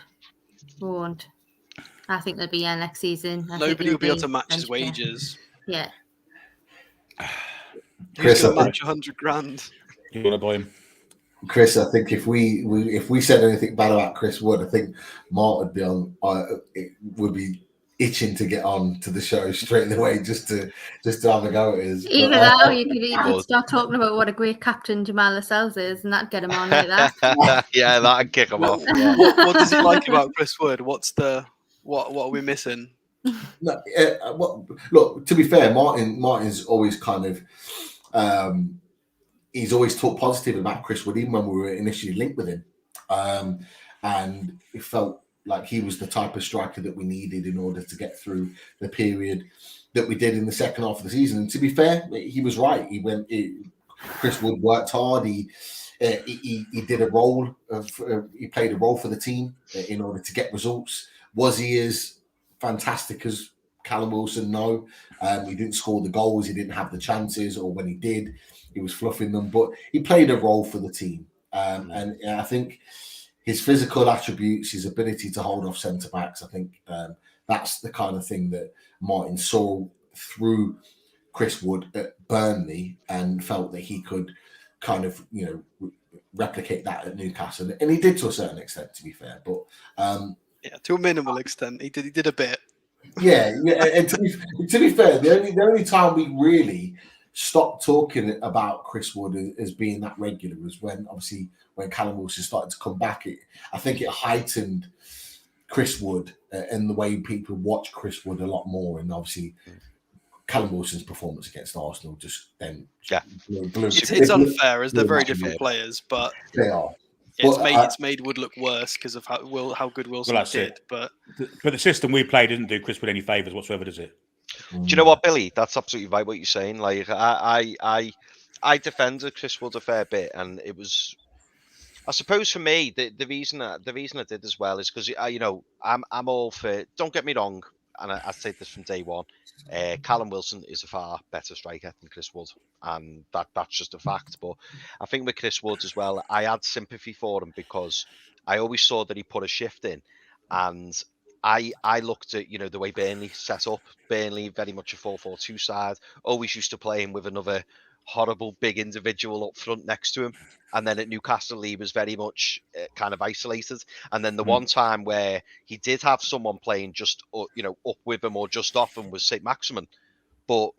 We won't. I think they'll be here next season. Nobody will be able to match his wages. Yeah. Chris, will match 100 grand. You want to buy him? Chris, I think if we said anything bad about Chris Wood, I think Mark would be on. It would be itching to get on to the show straight away just to have a go at it. Even now, you could start talking about what a great captain Jamal Lascelles is, and that'd get him on like that. Yeah, that'd kick him off. Yeah. What does he like about Chris Wood? What are we missing? No, look, to be fair, Martin's always kind of he's always talked positive about Chris Wood, even when we were initially linked with him, and it felt like he was the type of striker that we needed in order to get through the period that we did in the second half of the season. And to be fair, he was right. Chris Wood worked hard. He did a role. He played a role for the team in order to get results. Was he as fantastic as Callum Wilson? No. He didn't score the goals. He didn't have the chances, or when he did, he was fluffing them. But he played a role for the team. And I think his physical attributes, his ability to hold off centre-backs, I think that's the kind of thing that Martin saw through Chris Wood at Burnley and felt that he could kind of, replicate that at Newcastle. And he did to a certain extent, to be fair. But to a minimal extent. He did a bit. Yeah. And to be fair, the only time we really stopped talking about Chris Wood as being that regular was when Callum Wilson started to come back. I think it heightened Chris Wood and the way people watch Chris Wood a lot more. And obviously, Callum Wilson's performance against Arsenal just then blew. It's unfair as they're very different players, but they are. It's made Wood look worse because of how good Wilson did. But the system we play doesn't do Chris Wood any favours whatsoever, does it? Do you know what, Billy? That's absolutely right what you're saying. Like I defended Chris Wood a fair bit, and it was, I suppose, for me the reason I did as well is because I'm all for. Don't get me wrong, and I say this from day one. Callum Wilson is a far better striker than Chris Wood, and that's just a fact. But I think with Chris Wood as well, I had sympathy for him because I always saw that he put a shift in, and I looked at the way Burnley set up. Burnley very much a 4-4-2 side. Always used to play him with another horrible big individual up front next to him. And then at Newcastle, he was very much kind of isolated. And then the one time where he did have someone playing just, up with him or just off him was St. Maximin. But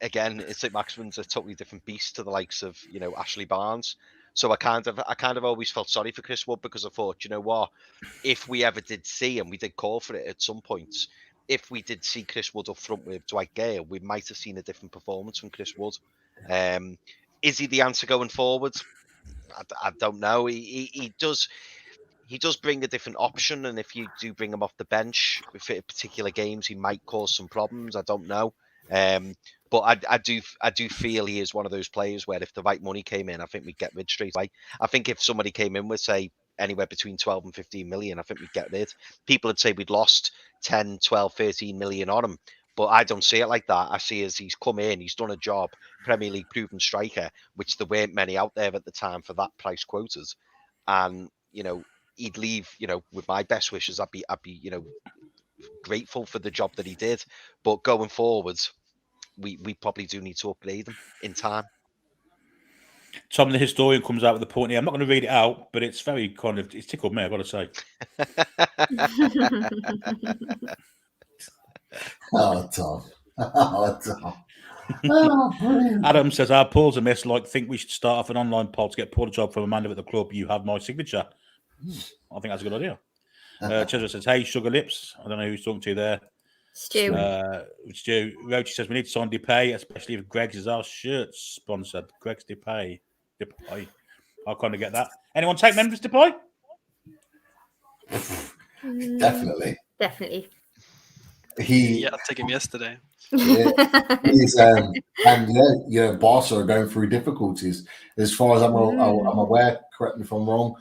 again, St. Maximin's a totally different beast to the likes of, Ashley Barnes. So I kind of always felt sorry for Chris Wood, because I thought, you know what, if we ever did see, and we did call for it at some points, if we did see Chris Wood up front with Dwight Gale, we might have seen a different performance from Chris Wood. Is he the answer going forward? I don't know. He does bring a different option, and if you do bring him off the bench for particular games, he might cause some problems. I don't know. But I do feel he is one of those players where if the right money came in, I think we'd get rid straight away. I think if somebody came in with, say, anywhere between 12 and 15 million, I think we'd get rid. People would say we'd lost 10, 12, 13 million on him. But I don't see it like that. I see as he's come in, he's done a job, Premier League proven striker, which there weren't many out there at the time for that price quoted. And, he'd leave, with my best wishes, I'd be, grateful for the job that he did. But going forwards, we probably do need to upgrade him in time. Tom, the historian, comes out with a point here. I'm not going to read it out, but it's very it's tickled me, I've got to say. Oh, Tom. Oh, Tom. Oh, brilliant. Adam says, our Paul's a miss. Think we should start off an online poll to get Paul a job from a man at the club. You have my signature. I think that's a good idea. Cesar says, hey, Sugar Lips. I don't know who he's talking to there. Stu. Stu. Roach says, we need to sign Depay, especially if Greg's is our shirt sponsored. Greg's Depay. I'll kind of get that. Anyone take Memphis Depay? Definitely. I'll take him yesterday. He's Barca are going through difficulties. As far as I'm aware, correct me if I'm wrong,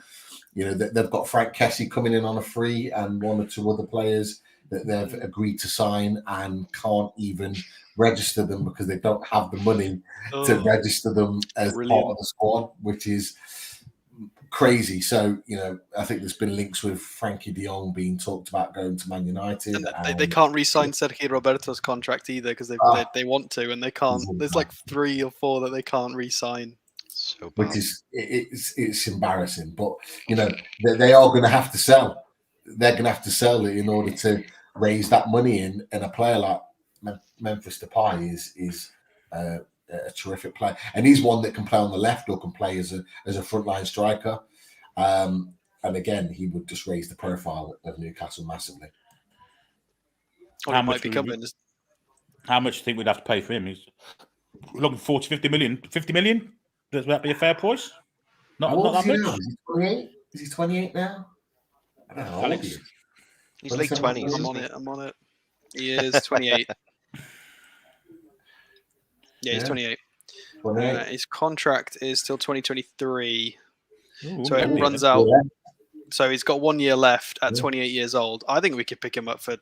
they've got Frank Kessie coming in on a free and one or two other players that they've agreed to sign and can't even register them because they don't have the money to register them as part of the squad, which is crazy. So, I think there's been links with Frankie de Jong being talked about going to Man United. And they can't re-sign Sergio Roberto's contract either because they want to and they can't. There's like 3 or 4 that they can't re-sign. So bad. Which is it's embarrassing. But, they are going to have to sell. They're going to have to sell it in order to raise that money in. And a player like Memphis Depay is a terrific player, and he's one that can play on the left or can play as a frontline striker. And again, he would just raise the profile of Newcastle massively. How much do you think we'd have to pay for him? He's looking 40, 50 million. 50 million? Does that be a fair price? Not that much. Is he 28? Is he 28 now? I don't know. Alex? He's late 20s. I'm on it. He is 28. Yeah, he's 28. His contract is till 2023. So it runs out. So he's got 1 year left at 28 years old. I think we could pick him up for...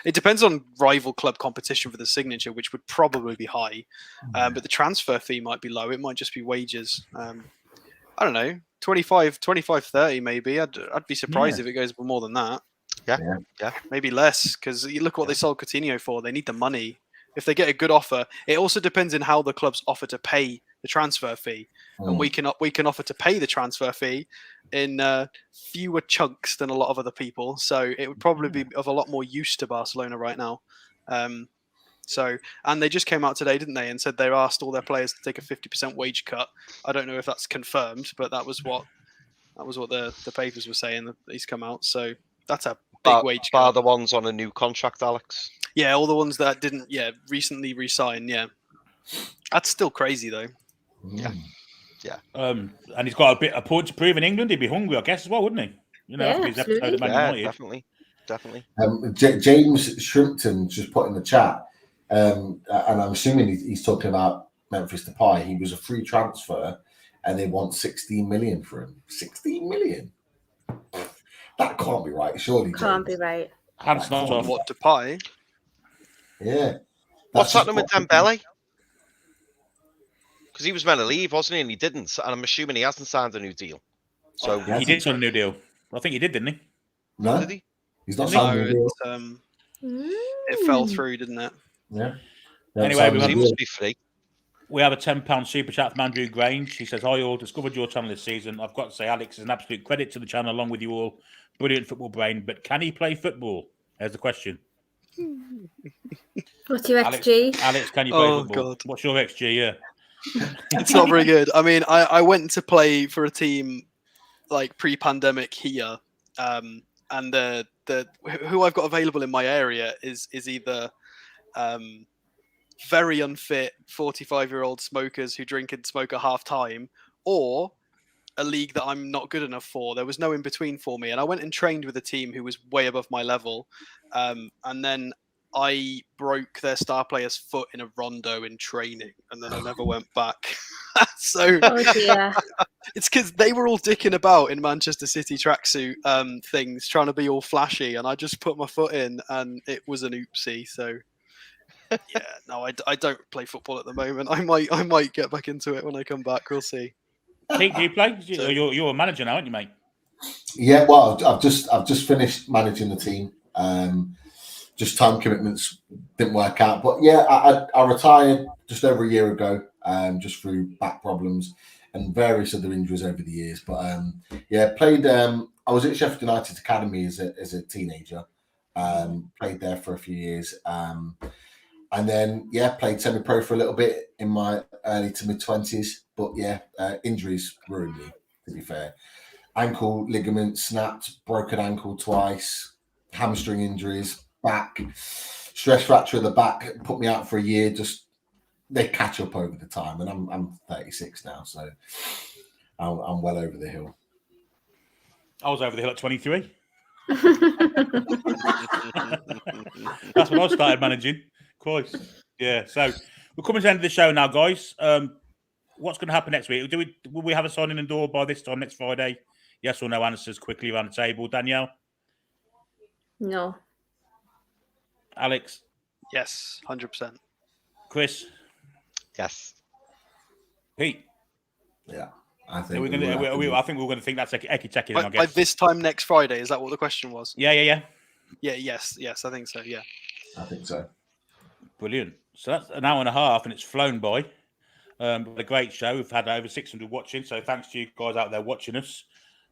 It depends on rival club competition for the signature, which would probably be high. But the transfer fee might be low. It might just be wages. I don't know. 25, 30 maybe. I'd be surprised if it goes for more than that. Yeah. Maybe less, because you look what they sold Coutinho for. They need the money. If they get a good offer, it also depends on how the clubs offer to pay the transfer fee, and we can offer to pay the transfer fee in fewer chunks than a lot of other people. So it would probably be of a lot more use to Barcelona right now. And they just came out today, didn't they, and said they asked all their players to take a 50% wage cut. I don't know if that's confirmed, but that was what the papers were saying that he's come out. So that's a big wage cut. Bar the ones on a new contract, Alex. Yeah, all the ones that didn't, recently re-sign, That's still crazy, though. Yeah. And he's got a point to prove in England. He'd be hungry, I guess, as well, wouldn't he? His episode at Man United. Definitely. James Shrimpton just put in the chat, and I'm assuming he's talking about Memphis Depay. He was a free transfer, and they want 16 million for him. 16 million? That can't be right, surely. Can't be right. Hands not off. What, Depay? Yeah. What's happening with Dembele? Because he was meant to leave, wasn't he? And he didn't. And I'm assuming he hasn't signed a new deal. So he did sign a new deal. I think he did, didn't he? No, did he? He's not signed a new deal. It fell through, didn't it? Yeah. Anyway, he must be free. We have a £10 super chat from Andrew Grange. He says, "Hi all, discovered your channel this season. I've got to say, Alex is an absolute credit to the channel along with you all. Brilliant football brain, but can he play football?" There's the question. What's your Alex, XG? Alex, can you play Oh, football? God. What's your XG? Yeah. It's not very good. I mean, I went to play for a team like pre-pandemic here, and the who I've got available in my area is either very unfit 45-year-old smokers who drink and smoke at half time, or a league that I'm not good enough for. There was no in between for me, and I went and trained with a team who was way above my level, and then I broke their star player's foot in a rondo in training, and then I never went back. So Oh dear. it's because they were all dicking about in Manchester City tracksuit things, trying to be all flashy, and I just put my foot in, and it was an oopsie. So yeah, no, I don't play football at the moment. I might get back into it when I come back. We'll see. Pete, do you play? So- You're a manager now, aren't you, mate? Yeah, well, I've just finished managing the team. Just time commitments didn't work out, but yeah, I retired just over a year ago, just through back problems and various other injuries over the years. But yeah, played. I was at Sheffield United Academy as a teenager. Played there for a few years, and then yeah, played semi-pro for a little bit in my early to mid-20s. But yeah, injuries ruined me. To be fair, ankle ligament snapped, broken ankle twice, hamstring injuries, back stress fracture of the back, put me out for a year. Just they catch up over the time, and I'm 36 now, so I'm well over the hill. I was over the hill at 23. That's when I started managing. Christ. Yeah. So we're coming to the end of the show now, guys. What's going to happen next week? Will we have a signing and door by this time next Friday? Yes or no answers quickly around the table. Danielle? No. Alex? Yes, 100%. Chris? Yes. Pete? Yeah, I think I think we're going to think that's Ekitike then, I By guess. this time next Friday, is that what the question was? Yeah. Yeah. Yes, I think so. Yeah. I think so. Brilliant. So that's an hour and a half, and it's flown by. A great show. We've had over 600 watching, so thanks to you guys out there watching us,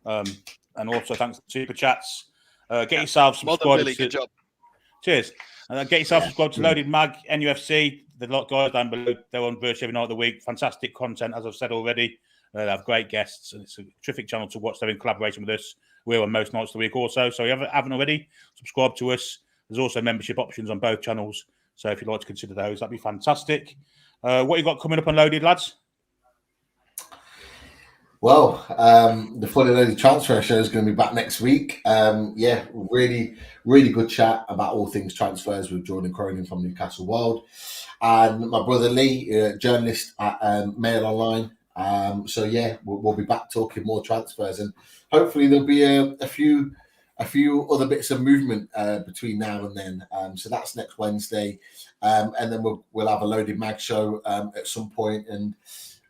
and also thanks to Super Chats. Get yourself Well done, subscribed. Billy. Good job. Cheers. Get yourself subscribed to Loaded Mag, NUFC. The lot guys down below, they're on virtually every night of the week. Fantastic content, as I've said already. They have great guests, and it's a terrific channel to watch. They're in collaboration with us. We're on most nights of the week also. So if you haven't already, subscribe to us. There's also membership options on both channels. So if you'd like to consider those, that'd be fantastic. What you got coming up on Loaded, lads? Well, the Fully Loaded Transfer Show is going to be back next week. Yeah, really, really good chat about all things transfers with Jordan Cronin from Newcastle World, and my brother Lee, journalist at Mail Online. So yeah, we'll be back talking more transfers, and hopefully there'll be a few other bits of movement between now and then. So that's next Wednesday, and then we'll have a Loaded Mag show at some point, and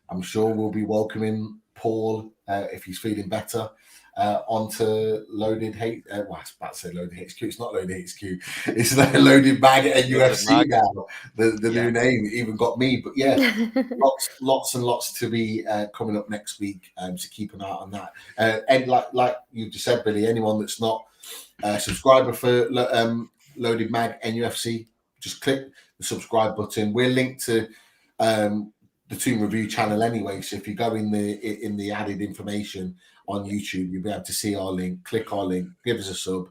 I'm sure we'll be welcoming Paul, if he's feeling better, onto Loaded H. Well, I was about to say Loaded HQ. It's not Loaded HQ. It's the Loaded Mag at UFC now. The new name even got me. But yeah, lots and lots to be coming up next week. So keep an eye on that. And like you just said, Billy, anyone that's not a subscriber for Loaded Mag NUFC, just click the subscribe button. We're linked to the Toon Review channel anyway, so if you go in the added information on YouTube, you'll be able to see our link. Click our link, give us a sub.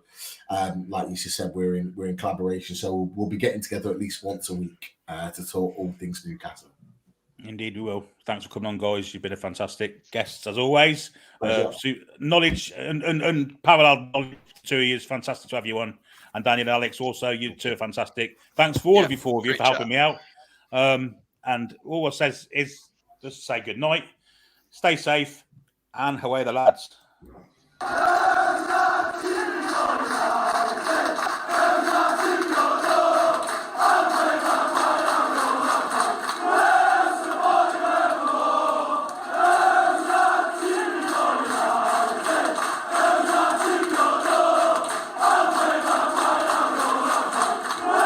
Like you just said, we're in collaboration, so we'll be getting together at least once a week to talk all things Newcastle. Indeed, we will. Thanks for coming on, guys. You've been a fantastic guest as always. Knowledge and parallel knowledge to you is fantastic to have you on. And Daniel and Alex, also, you two are fantastic. Thanks for all of you, four of you, for helping me out. And all I says is just say good night, stay safe, and away the lads.